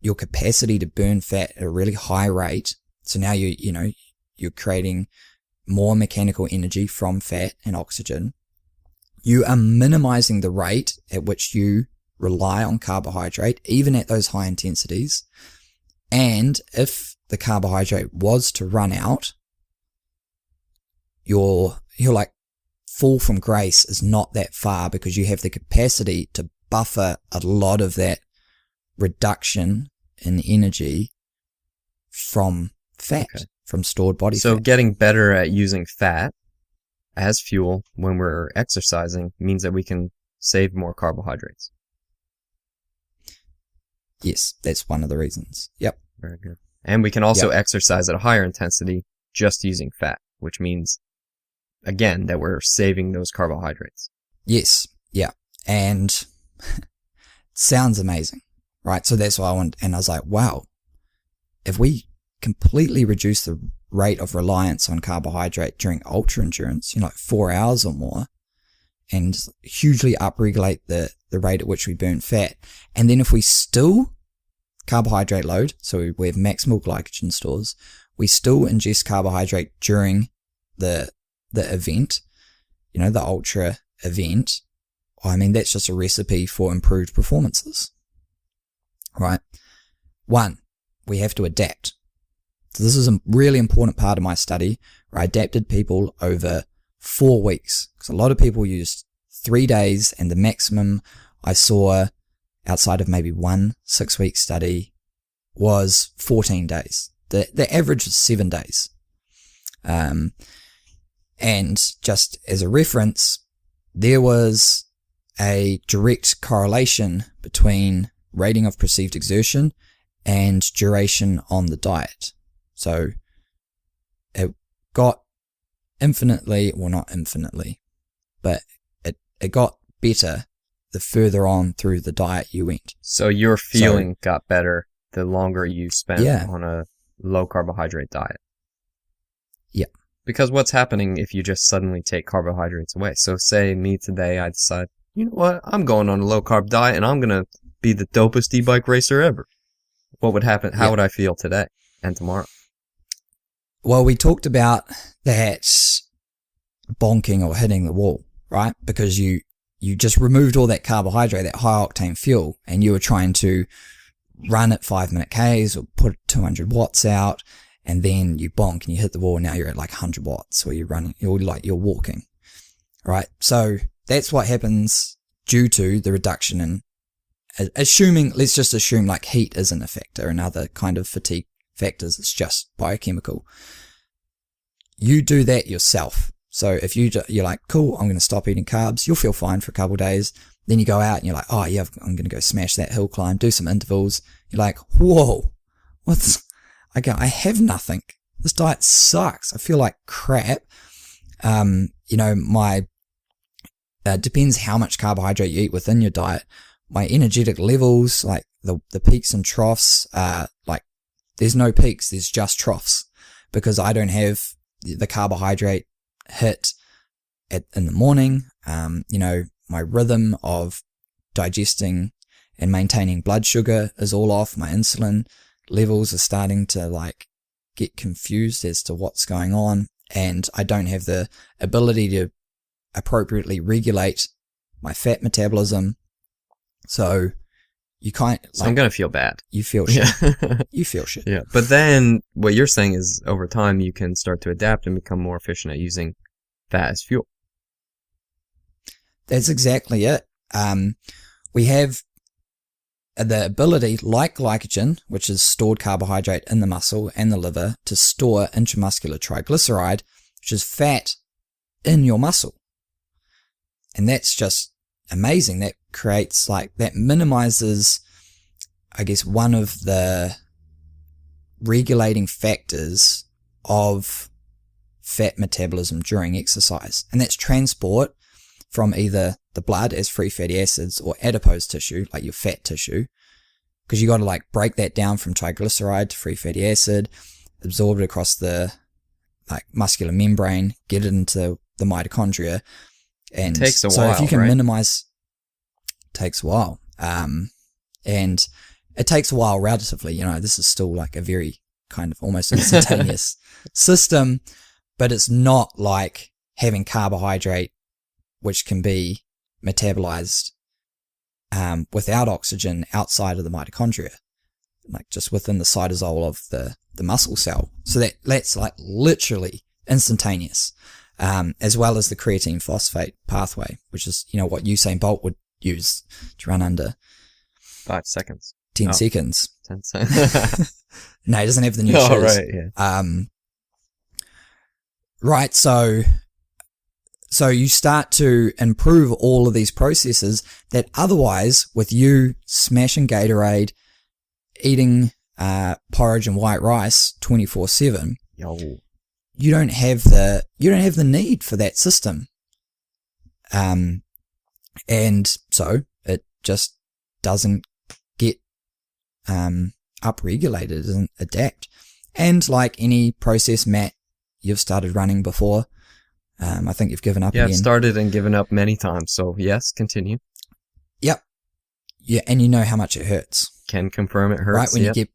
your capacity to burn fat at a really high rate, so now you're creating more mechanical energy from fat and oxygen, you are minimizing the rate at which you rely on carbohydrate, even at those high intensities. And if the carbohydrate was to run out, your like fall from grace is not that far, because you have the capacity to buffer a lot of that reduction in energy from fat, from stored body fat. So getting better at using fat as fuel when we're exercising means that we can save more carbohydrates. Yes, that's one of the reasons. Yep. Very good. And we can also exercise at a higher intensity just using fat, which means, again, that we're saving those carbohydrates. Yes. Yeah. And sounds amazing, right? So that's why I was like, wow, if we completely reduce the rate of reliance on carbohydrate during ultra endurance, 4 hours or more, and hugely upregulate the rate at which we burn fat. And then if we still carbohydrate load, so we have maximal glycogen stores, we still ingest carbohydrate during the event, the ultra event, I mean, that's just a recipe for improved performances, right? 1, we have to adapt. So this is a really important part of my study where I adapted people over 4 weeks, because a lot of people used 3 days, and the maximum I saw outside of maybe one 6-week study was 14 days. The average was 7 days. And just as a reference, there was a direct correlation between rating of perceived exertion and duration on the diet. So it got infinitely, well, not infinitely, but it got better the further on through the diet you went. So your feeling got better the longer you spent on a low carbohydrate diet. Yeah. Because what's happening if you just suddenly take carbohydrates away? So say me today, I decide, you know what, I'm going on a low carb diet and I'm going to be the dopest e-bike racer ever. What would happen? How would I feel today and tomorrow? Well, we talked about that bonking or hitting the wall, right? Because you just removed all that carbohydrate, that high octane fuel, and you were trying to run at 5-minute Ks or put 200 watts out, and then you bonk and you hit the wall, and now you're at like 100 watts, or you're running, you're walking, right? So that's what happens due to the reduction in, let's just assume like heat isn't a factor and other kind of fatigue factors, it's just biochemical. You do that yourself. So if you're like, cool, I'm going to stop eating carbs, you'll feel fine for a couple of days. Then you go out and you're like, oh yeah, I'm going to go smash that hill climb, do some intervals. You're like, whoa, I have nothing. This diet sucks. I feel like crap. Depends how much carbohydrate you eat within your diet. My energetic levels, like the peaks and troughs, there's no peaks, there's just troughs, because I don't have the carbohydrate hit in the morning. My rhythm of digesting and maintaining blood sugar is all off. My insulin levels are starting to get confused as to what's going on, and I don't have the ability to appropriately regulate my fat metabolism. So you can't. So I'm gonna feel bad. You feel shit. Yeah. You feel shit. Yeah. But then what you're saying is over time you can start to adapt and become more efficient at using fat as fuel. That's exactly it. We have the ability, like glycogen, which is stored carbohydrate in the muscle and the liver, to store intramuscular triglyceride, which is fat in your muscle. And that's just amazing. That creates that minimizes, I guess, one of the regulating factors of fat metabolism during exercise. And that's transport from either the blood as free fatty acids or adipose tissue, like your fat tissue, because you got to break that down from triglyceride to free fatty acid, absorb it across the muscular membrane, get it into the mitochondria. And it takes a so while, if you can right? minimize, it takes a while. And it takes a while relatively, this is still a very kind of almost instantaneous system, but it's not like having carbohydrate, which can be metabolized without oxygen outside of the mitochondria, just within the cytosol of the muscle cell. So that's literally instantaneous, as well as the creatine phosphate pathway, which is, what Usain Bolt would use to run under 5 seconds. 10 seconds. 10 seconds. No, he doesn't have the new Oh, shoes. right, yeah. Right, so you start to improve all of these processes that otherwise, with you smashing Gatorade, eating porridge and white rice 24/7, you don't have the need for that system, and so it just doesn't get upregulated, doesn't adapt. And like any process, Matt, you've started running before. I think you've given up Yeah, again. I've started and given up many times. So yes, continue. Yep. Yeah, and you know how much it hurts. Can confirm it hurts. Right, when you get...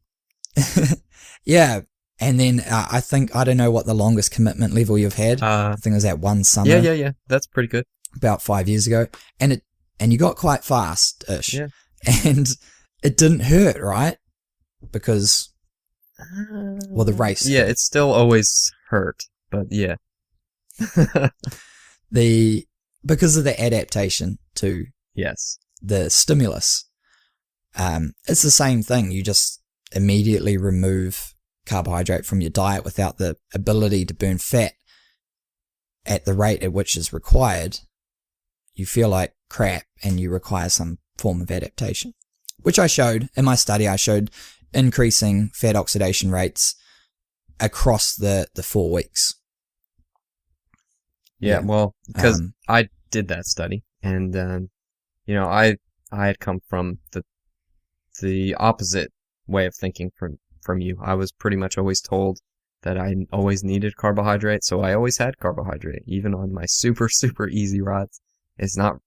Yeah, and then I think, I don't know what the longest commitment level you've had. I think it was that one summer. Yeah. That's pretty good. About 5 years ago. And you got quite fast-ish. Yeah. And it didn't hurt, right? Because, well, the race. Yeah, it still always hurt, but yeah. Because of the adaptation to Yes. the stimulus, it's the same thing. You just immediately remove carbohydrate from your diet without the ability to burn fat at the rate at which is required. You feel like crap and you require some form of adaptation, which I showed in my study. I showed increasing fat oxidation rates across the 4 weeks. Yeah, well, because I did that study, and I had come from the opposite way of thinking from you. I was pretty much always told that I always needed carbohydrate, so I always had carbohydrate, even on my super, super easy rides. It's not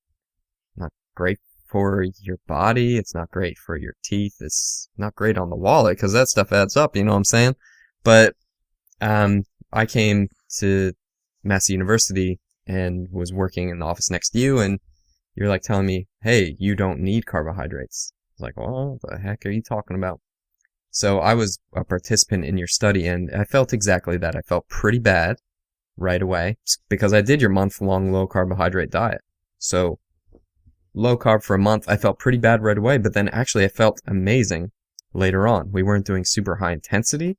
great for your body. It's not great for your teeth. It's not great on the wallet, because that stuff adds up, you know what I'm saying? But I came to Massey University and was working in the office next to you, and you're like telling me, hey, you don't need carbohydrates. I was like, well, what the heck are you talking about? So I was a participant in your study, and I felt exactly that. I felt pretty bad right away because I did your month-long low carbohydrate diet. So low carb for a month, I felt pretty bad right away, but then actually I felt amazing later on. We weren't doing super high intensity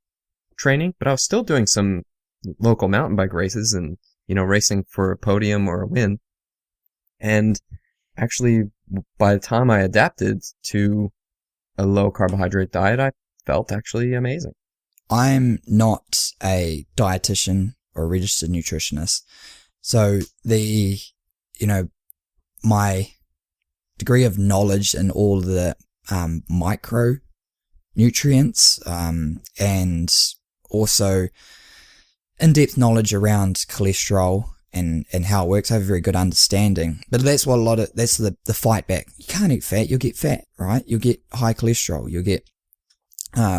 training, but I was still doing some local mountain bike races and, racing for a podium or a win. And actually, by the time I adapted to a low carbohydrate diet, I felt actually amazing. I'm not a dietitian or a registered nutritionist. So my degree of knowledge in all the micronutrients and also in-depth knowledge around cholesterol and how it works. I have a very good understanding, but that's the fight back. You can't eat fat, you'll get fat, right? You'll get high cholesterol, you'll get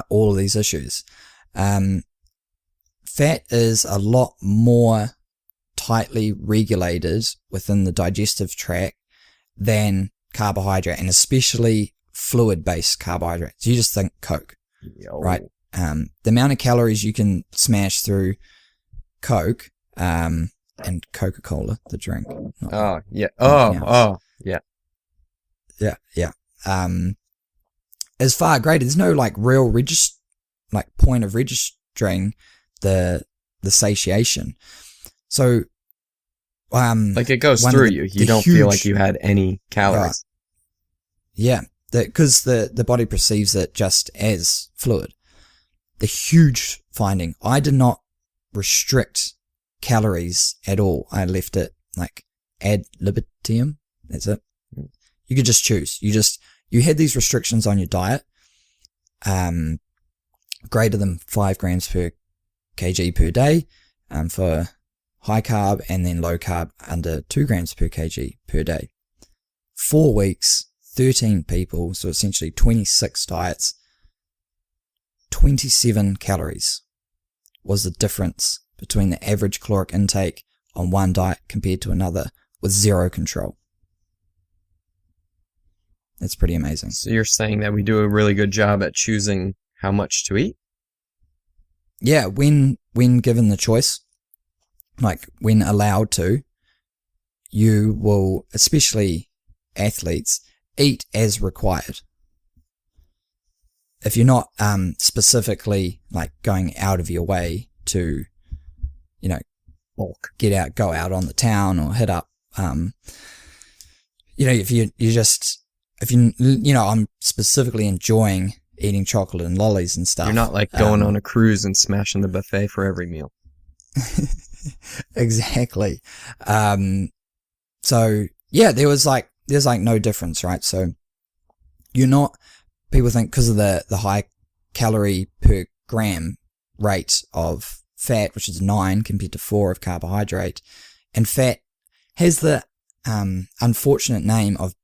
all of these issues. Fat is a lot more tightly regulated within the digestive tract than carbohydrate, and especially fluid-based carbohydrates. You just think Coke, right? The amount of calories you can smash through Coke and Coca-Cola, the drink. Oh, yeah. Yeah. Yeah. Is far greater. There's no real point of registering the satiation. So, it goes through you. You don't feel like you had any calories. Yeah, because the body perceives it just as fluid. The huge finding, I did not restrict calories at all. I left it ad libitum. That's it. You could just choose. You had these restrictions on your diet, greater than 5 grams per kg per day for high carb, and then low carb under 2 grams per kg per day. 4 weeks, 13 people, so essentially 26 diets, 27 calories was the difference between the average caloric intake on one diet compared to another with zero control. It's pretty amazing. So you're saying that we do a really good job at choosing how much to eat? Yeah, when given the choice, when allowed to, you will, especially athletes, eat as required. If you're not specifically going out of your way to, bulk, go out on the town or hit up, I'm specifically enjoying eating chocolate and lollies and stuff. You're not going on a cruise and smashing the buffet for every meal. Exactly. So yeah, there's no difference, right? So people think because of the high calorie per gram rate of fat, which is 9 compared to 4 of carbohydrate, And fat has the unfortunate name of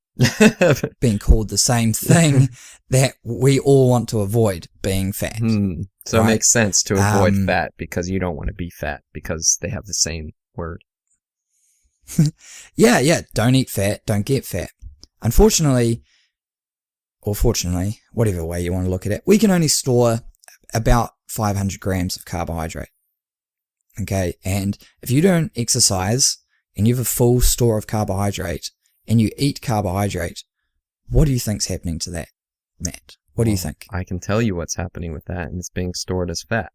being called the same thing that we all want to avoid, being fat. So right? It makes sense to avoid fat because you don't want to be fat because they have the same word. Yeah. Don't eat fat, don't get fat. Unfortunately, or fortunately, whatever way you want to look at it, we can only store about 500 grams of carbohydrate. Okay, and if you don't exercise and you have a full store of carbohydrate and you eat carbohydrate, what do you think's happening to that, Matt? What do you think? I can tell you what's happening with that, and it's being stored as fat.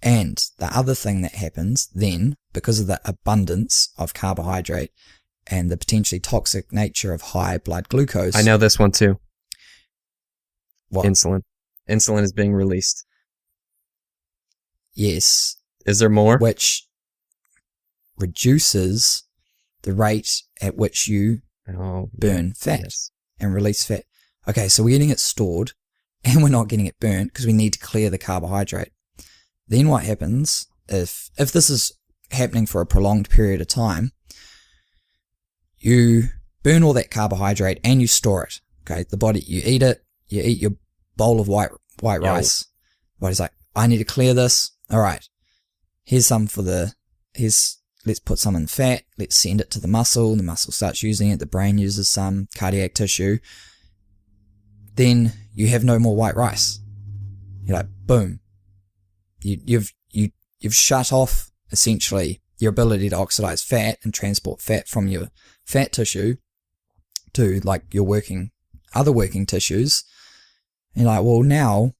And the other thing that happens then, because of the abundance of carbohydrate and the potentially toxic nature of high blood glucose. I know this one too. What? Insulin. Insulin is being released. Yes. Is there more? Which reduces the rate at which you burn fat and release fat. Okay, so we're getting it stored and we're not getting it burnt because we need to clear the carbohydrate. Then what happens if this is happening for a prolonged period of time, you burn all that carbohydrate and you store it. Okay, the body, you eat it, you eat your bowl of white rice. The body's like, I need to clear this. All right, here's let's put some in fat, let's send it to the muscle starts using it, the brain uses some, cardiac tissue. Then you have no more white rice. You're like, boom. You've shut off essentially your ability to oxidize fat and transport fat from your fat tissue to like your other working tissues. And you're like, well, now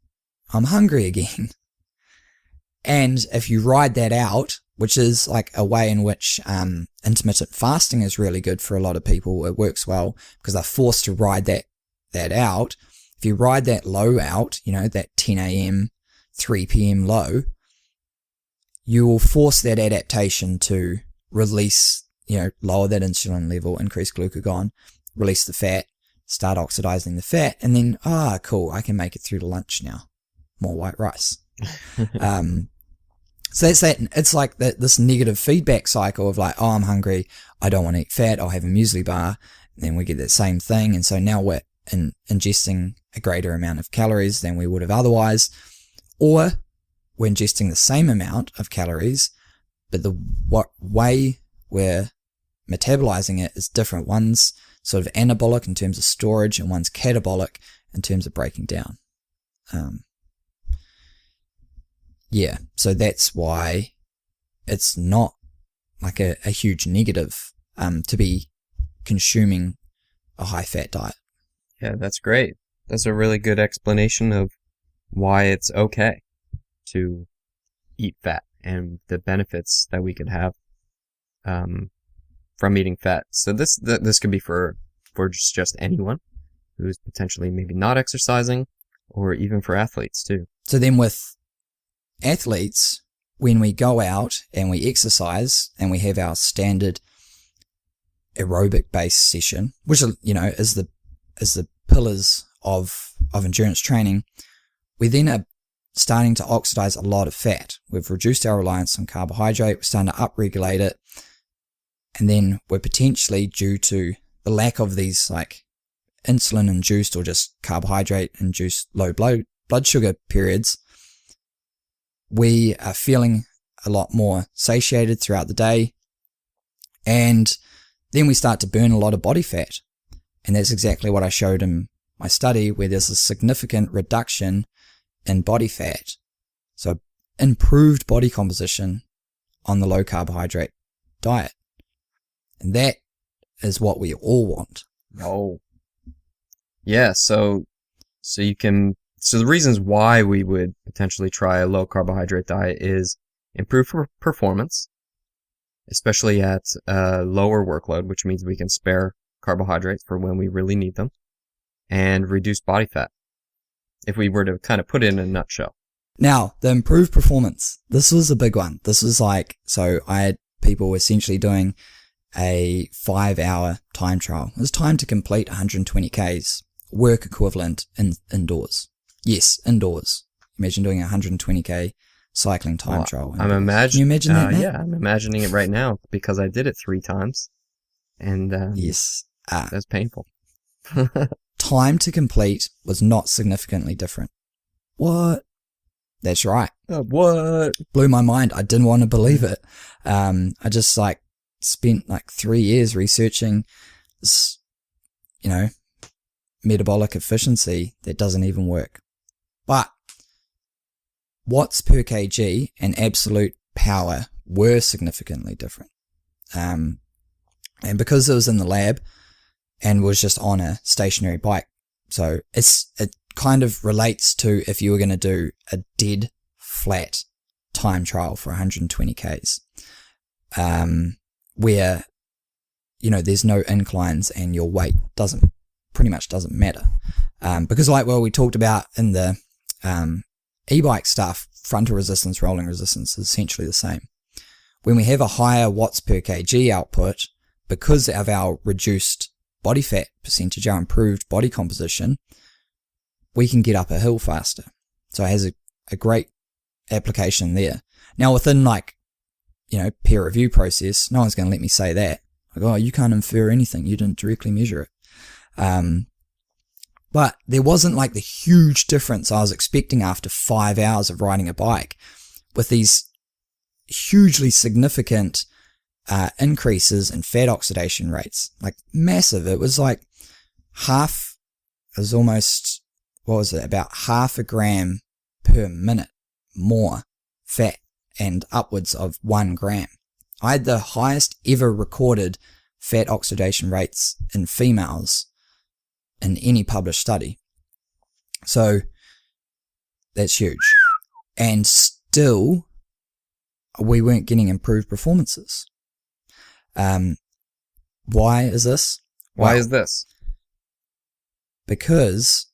I'm hungry again. And if you ride that out, which is like a way in which intermittent fasting is really good for a lot of people, it works well because they're forced to ride that out. If you ride that low out, that 10 a.m., 3 p.m. low, you will force that adaptation to release, lower that insulin level, increase glucagon, release the fat, start oxidizing the fat, and then, cool, I can make it through to lunch now. More white rice. So that's that. It's like this negative feedback cycle of like, I'm hungry, I don't want to eat fat, I'll have a muesli bar, and then we get that same thing, and so now we're ingesting a greater amount of calories than we would have otherwise, or we're ingesting the same amount of calories, but the way we're metabolizing it is different. One's sort of anabolic in terms of storage, and one's catabolic in terms of breaking down. So that's why it's not like a huge negative to be consuming a high-fat diet. Yeah, that's great. That's a really good explanation of why it's okay to eat fat and the benefits that we could have from eating fat. So this could be for just anyone who's potentially maybe not exercising, or even for athletes too. So then with athletes, when we go out and we exercise and we have our standard aerobic based session, which is the pillars of endurance training, we then are starting to oxidize a lot of fat. We've reduced our reliance on carbohydrate, we're starting to upregulate it, and then we're potentially, due to the lack of these like insulin induced or just carbohydrate induced low blood sugar periods, we are feeling a lot more satiated throughout the day, and then we start to burn a lot of body fat. And that's exactly what I showed in my study, where there's a significant reduction in body fat. So improved body composition on the low carbohydrate diet. And that is what we all want. Oh. Yeah, so the reasons why we would potentially try a low carbohydrate diet is improve performance, especially at a lower workload, which means we can spare carbohydrates for when we really need them, and reduce body fat, if we were to kind of put it in a nutshell. Now, the improved performance, this was a big one. This was like, so I had people essentially doing a 5-hour time trial. It was time to complete 120 Ks, work equivalent indoors. Yes, indoors. Imagine doing a 120K cycling time trial. I'm imagining. Can you imagine that, Matt? Yeah, I'm imagining it right now because I did it 3 times, and Yes. that's painful. Time to complete was not significantly different. What? That's right. What? Blew my mind. I didn't want to believe it. I just spent 3 years researching this, metabolic efficiency that doesn't even work. But watts per kg and absolute power were significantly different. And because it was in the lab and was just on a stationary bike, so it kind of relates to if you were going to do a dead flat time trial for 120 Ks, where, there's no inclines and your weight pretty much doesn't matter. Because we talked about in the e-bike stuff, frontal resistance, rolling resistance is essentially the same. When we have a higher watts per kg output, because of our reduced body fat percentage, our improved body composition, we can get up a hill faster. So it has a great application there. Now within peer review process, no one's going to let me say that. You can't infer anything. You didn't directly measure it. But there wasn't the huge difference I was expecting after 5 hours of riding a bike with these hugely significant increases in fat oxidation rates, massive. It was half, it was almost, about half a gram per minute more fat and upwards of 1 gram. I had the highest ever recorded fat oxidation rates in females in any published study. So that's huge. And still, we weren't getting improved performances. Why is this? Why is this? Because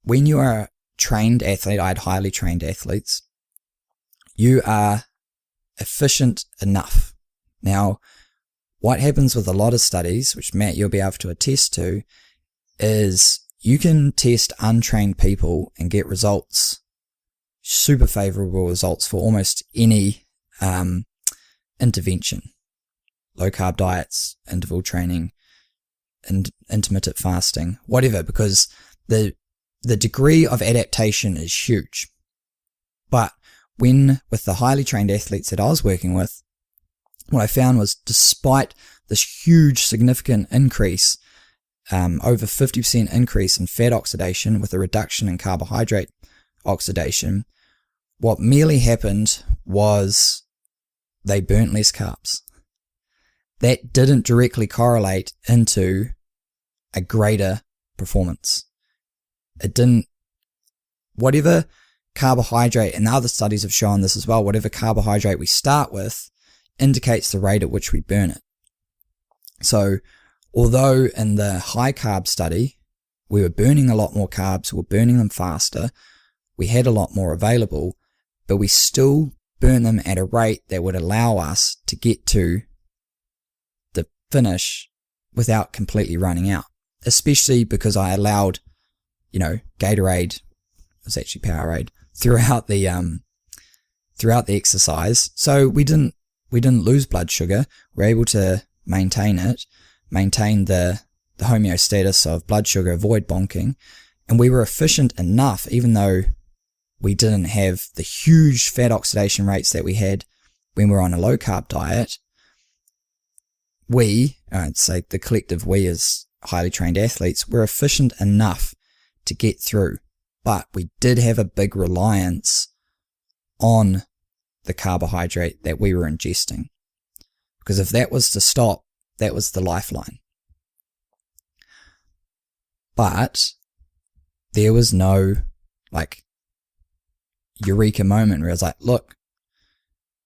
when you are a trained athlete, I had highly trained athletes, you are efficient enough. Now, what happens with a lot of studies, which Matt, you'll be able to attest to, is you can test untrained people and get results, super favorable results for almost any intervention. Low carb diets, interval training, and intermittent fasting, whatever, because the degree of adaptation is huge. But with the highly trained athletes that I was working with, what I found was despite this huge significant increase, over 50% increase in fat oxidation with a reduction in carbohydrate oxidation, what merely happened was they burnt less carbs. That didn't directly correlate into a greater performance. It didn't, whatever carbohydrate, and the other studies have shown this as well, whatever carbohydrate we start with indicates the rate at which we burn it. So although in the high carb study, we were burning a lot more carbs, we were burning them faster, we had a lot more available, but we still burn them at a rate that would allow us to get to the finish without completely running out. Especially because I allowed, Gatorade, it was actually Powerade, throughout the exercise. So we didn't lose blood sugar. We're able to maintain the homeostasis of blood sugar, avoid bonking, and we were efficient enough, even though we didn't have the huge fat oxidation rates that we had when we were on a low carb diet. I'd say the collective we as highly trained athletes, were efficient enough to get through, but we did have a big reliance on the carbohydrate that we were ingesting, because if that was to stop, that was the lifeline. But there was no eureka moment where I was like, look,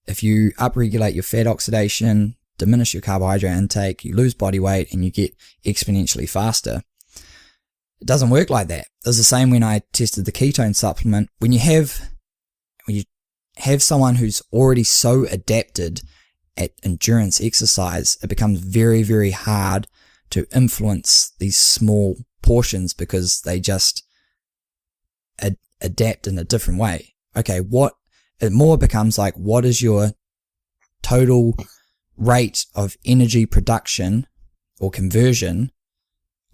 if you upregulate your fat oxidation, diminish your carbohydrate intake, you lose body weight and you get exponentially faster. It doesn't work like that. It was the same when I tested the ketone supplement. When you have someone who's already so adapted at endurance exercise, it becomes very, very hard to influence these small portions because they just adapt in a different way. Okay, what It more becomes like, what is your total rate of energy production or conversion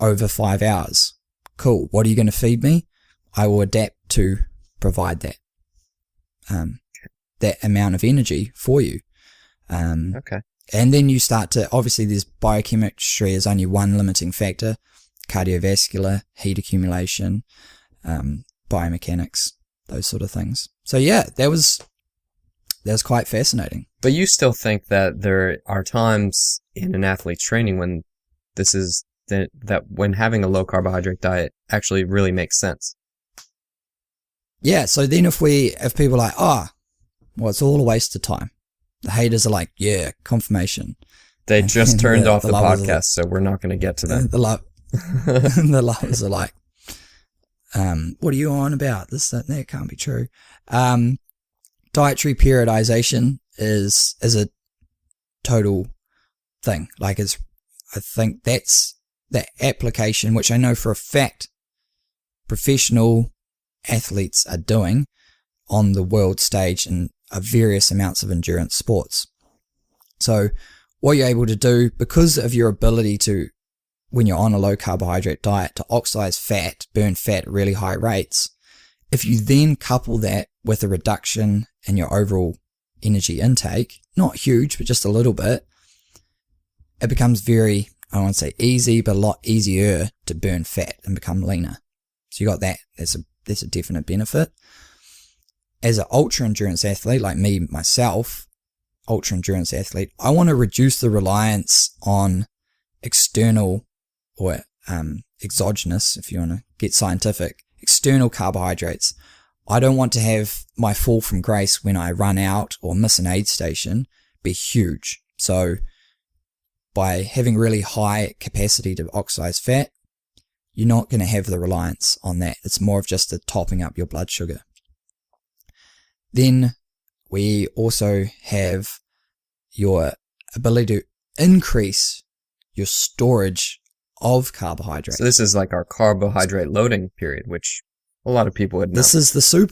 over 5 hours? Cool. What are you going to feed me? I will adapt to provide that, that amount of energy for you. Okay. And then you start to, obviously there's biochemistry is only one limiting factor, cardiovascular, heat accumulation, biomechanics, those sort of things. So yeah, that was quite fascinating. But you still think that there are times in an athlete's training when that when having a low carbohydrate diet actually really makes sense. Yeah. So then if people are like, well, it's all a waste of time. The haters are like, yeah, confirmation. They just turned off the podcast, like, so we're not going to get to that. The lovers are like, what are you on about? This, that can't be true. Dietary periodization is a total thing. Like I think that's the application, which I know for a fact professional athletes are doing on the world stage in various amounts of endurance sports. So what you're able to do, because of your ability to, when you're on a low carbohydrate diet, to oxidize fat, burn fat at really high rates, if you then couple that with a reduction in your overall energy intake, not huge, but just a little bit, it becomes very, I don't want to say easy, but a lot easier to burn fat and become leaner. So you got that. That's a definite benefit. As an ultra endurance athlete, like me, myself, ultra endurance athlete, I want to reduce the reliance on external or exogenous, if you want to get scientific, external carbohydrates. I don't want to have my fall from grace when I run out or miss an aid station be huge. So by having really high capacity to oxidize fat, you're not going to have the reliance on that. It's more of just the topping up your blood sugar. Then we also have your ability to increase your storage of carbohydrates. So this is like our carbohydrate loading period, which a lot of people would know. This is the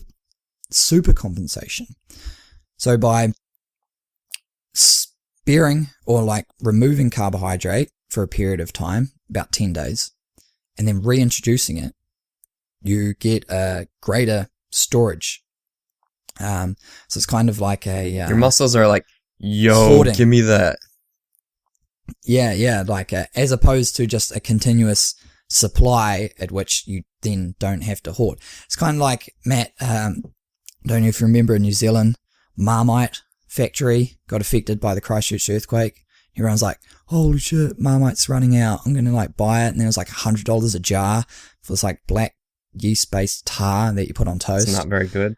super compensation. So by sparing or like removing carbohydrate for a period of time, about 10 days, and then reintroducing it, you get a greater storage. So it's kind of like your muscles are like, yo, hoarding. Give me that. Yeah, like as opposed to just a continuous supply at which you then don't have to hoard. It's kind of like, Matt, don't know if you remember in New Zealand, Marmite factory got affected by the Christchurch earthquake. Everyone's like, holy shit, Marmite's running out. I'm going to like buy it. And then it was like $100 a jar for this like black yeast-based tar that you put on toast. It's not very good.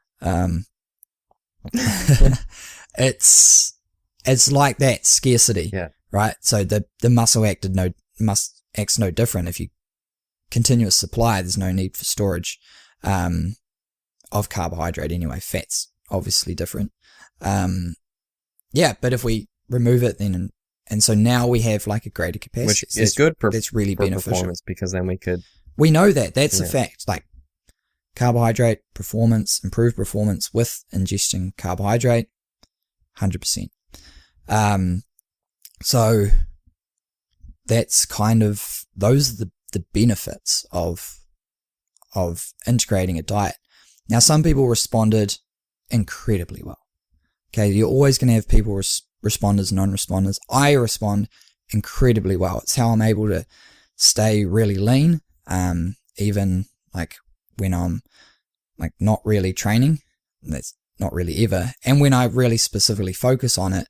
It's like that scarcity, yeah. Right? So the muscle acts no different. If you continuous supply, there's no need for storage of carbohydrate anyway. Fat's obviously different. But if we remove it, then and so now we have like a greater capacity, which is good for that's really beneficial performance, because then we know that's a fact. Like carbohydrate performance, improved performance with ingesting carbohydrate, 100%. So that's kind of, those are the benefits of integrating a diet. Now, some people responded incredibly well. Okay, you're always going to have people responders, non-responders. I respond incredibly well. It's how I'm able to stay really lean, even like when I'm like not really training. That's not really ever. And when I really specifically focus on it,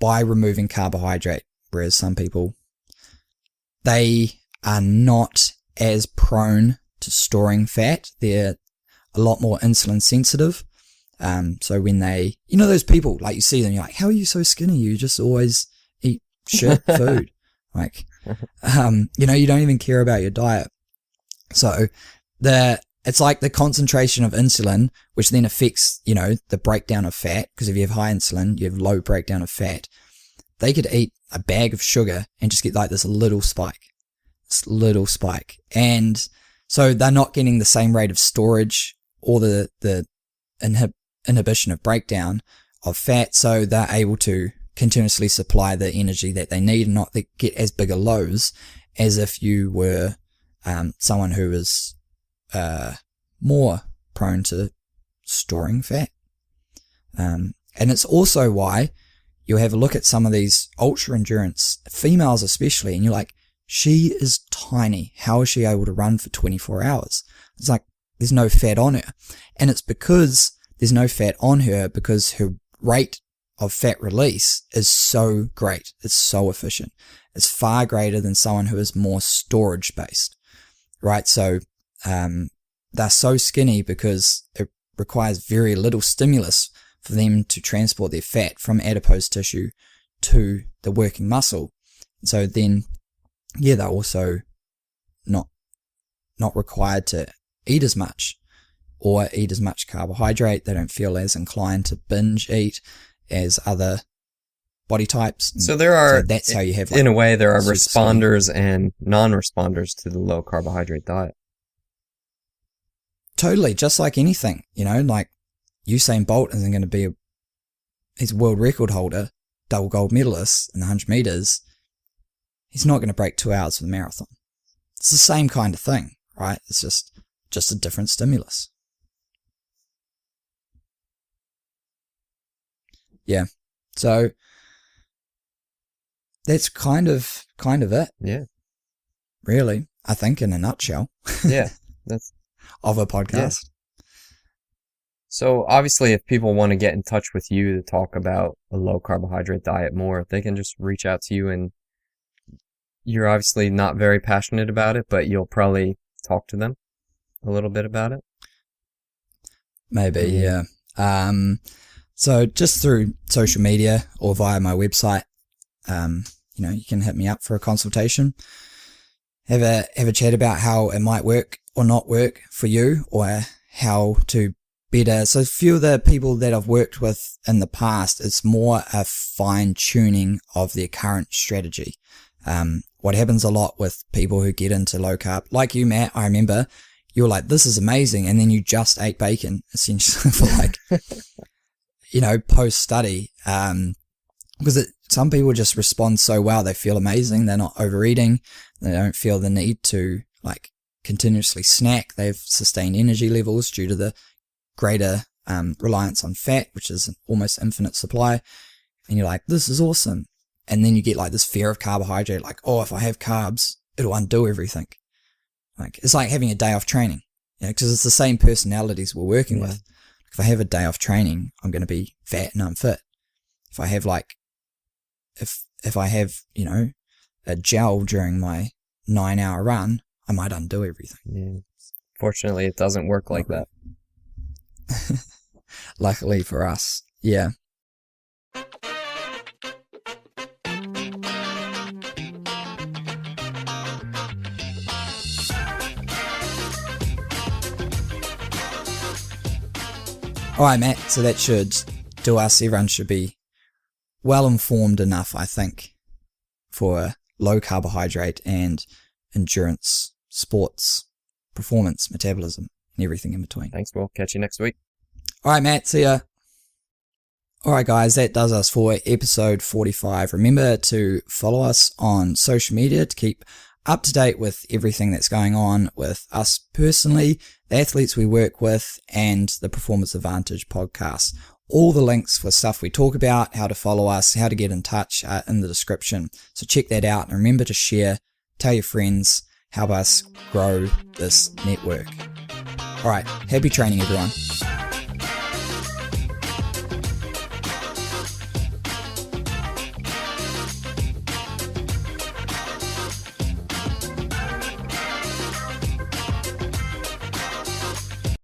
by removing carbohydrate, whereas some people, they are not as prone to storing fat. They're a lot more insulin sensitive. So when they, those people, like you see them, you're like, how are you so skinny? You just always eat shit food. Like, you don't even care about your diet. So it's like the concentration of insulin, which then affects, the breakdown of fat. Because if you have high insulin, you have low breakdown of fat. They could eat a bag of sugar and just get like this little spike. And so they're not getting the same rate of storage or the inhibition of breakdown of fat, so they're able to continuously supply the energy that they need and not get as big a lows as if you were someone who is more prone to storing fat. And it's also why you'll have a look at some of these ultra endurance females especially, and you're like, she is tiny. How is she able to run for 24 hours? It's like, there's no fat on her. And it's because there's no fat on her because her rate of fat release is so great. It's so efficient. It's far greater than someone who is more storage based, right? So, they're so skinny because it requires very little stimulus for them to transport their fat from adipose tissue to the working muscle. So then, yeah, they're also not required to eat as much or eat as much carbohydrate. They don't feel as inclined to binge eat as other body types. So that's how you have, in a way, there are responders and non-responders to the low carbohydrate diet. Totally, just like anything, like Usain Bolt isn't going to be he's a world record holder, double gold medalist in the 100 meters. He's not going to break 2 hours for the marathon. It's the same kind of thing, right? It's just a different stimulus. Yeah. So that's kind of it. Yeah. Really, I think in a nutshell. Yeah. That's of a podcast. Yeah. So obviously if people want to get in touch with you to talk about a low carbohydrate diet more, they can just reach out to you, and you're obviously not very passionate about it, but you'll probably talk to them a little bit about it. Maybe, yeah. So just through social media or via my website, you can hit me up for a consultation. Have a chat about how it might work or not work for you, or how to better. So a few of the people that I've worked with in the past, it's more a fine tuning of their current strategy. What happens a lot with people who get into low carb, like you, Matt, I remember you were like, this is amazing. And then you just ate bacon essentially for like, post study. Because some people just respond so well. They feel amazing. They're not overeating. They don't feel the need to like continuously snack. They've sustained energy levels due to the greater reliance on fat, which is an almost infinite supply. And you're like, this is awesome. And then you get like this fear of carbohydrate, like, oh, if I have carbs, it'll undo everything. Like, it's like having a day off training, because it's the same personalities we're working with. If I have a day off training, I'm going to be fat and unfit. If I have if I have, a gel during my 9-hour run, I might undo everything. Yeah. Fortunately, it doesn't work like that. Luckily for us. Yeah. All right, Matt. So that should do us. Everyone should be well informed enough, I think, for low carbohydrate and endurance, sports, performance, metabolism, and everything in between. Thanks, Will. Catch you next week. All right, Matt. See ya. All right, guys. That does us for episode 45. Remember to follow us on social media to keep up to date with everything that's going on with us personally, the athletes we work with, and the Performance Advantage podcast. All the links for stuff we talk about, how to follow us, how to get in touch are in the description. So check that out, and remember to share, tell your friends, help us grow this network. All right, happy training, everyone.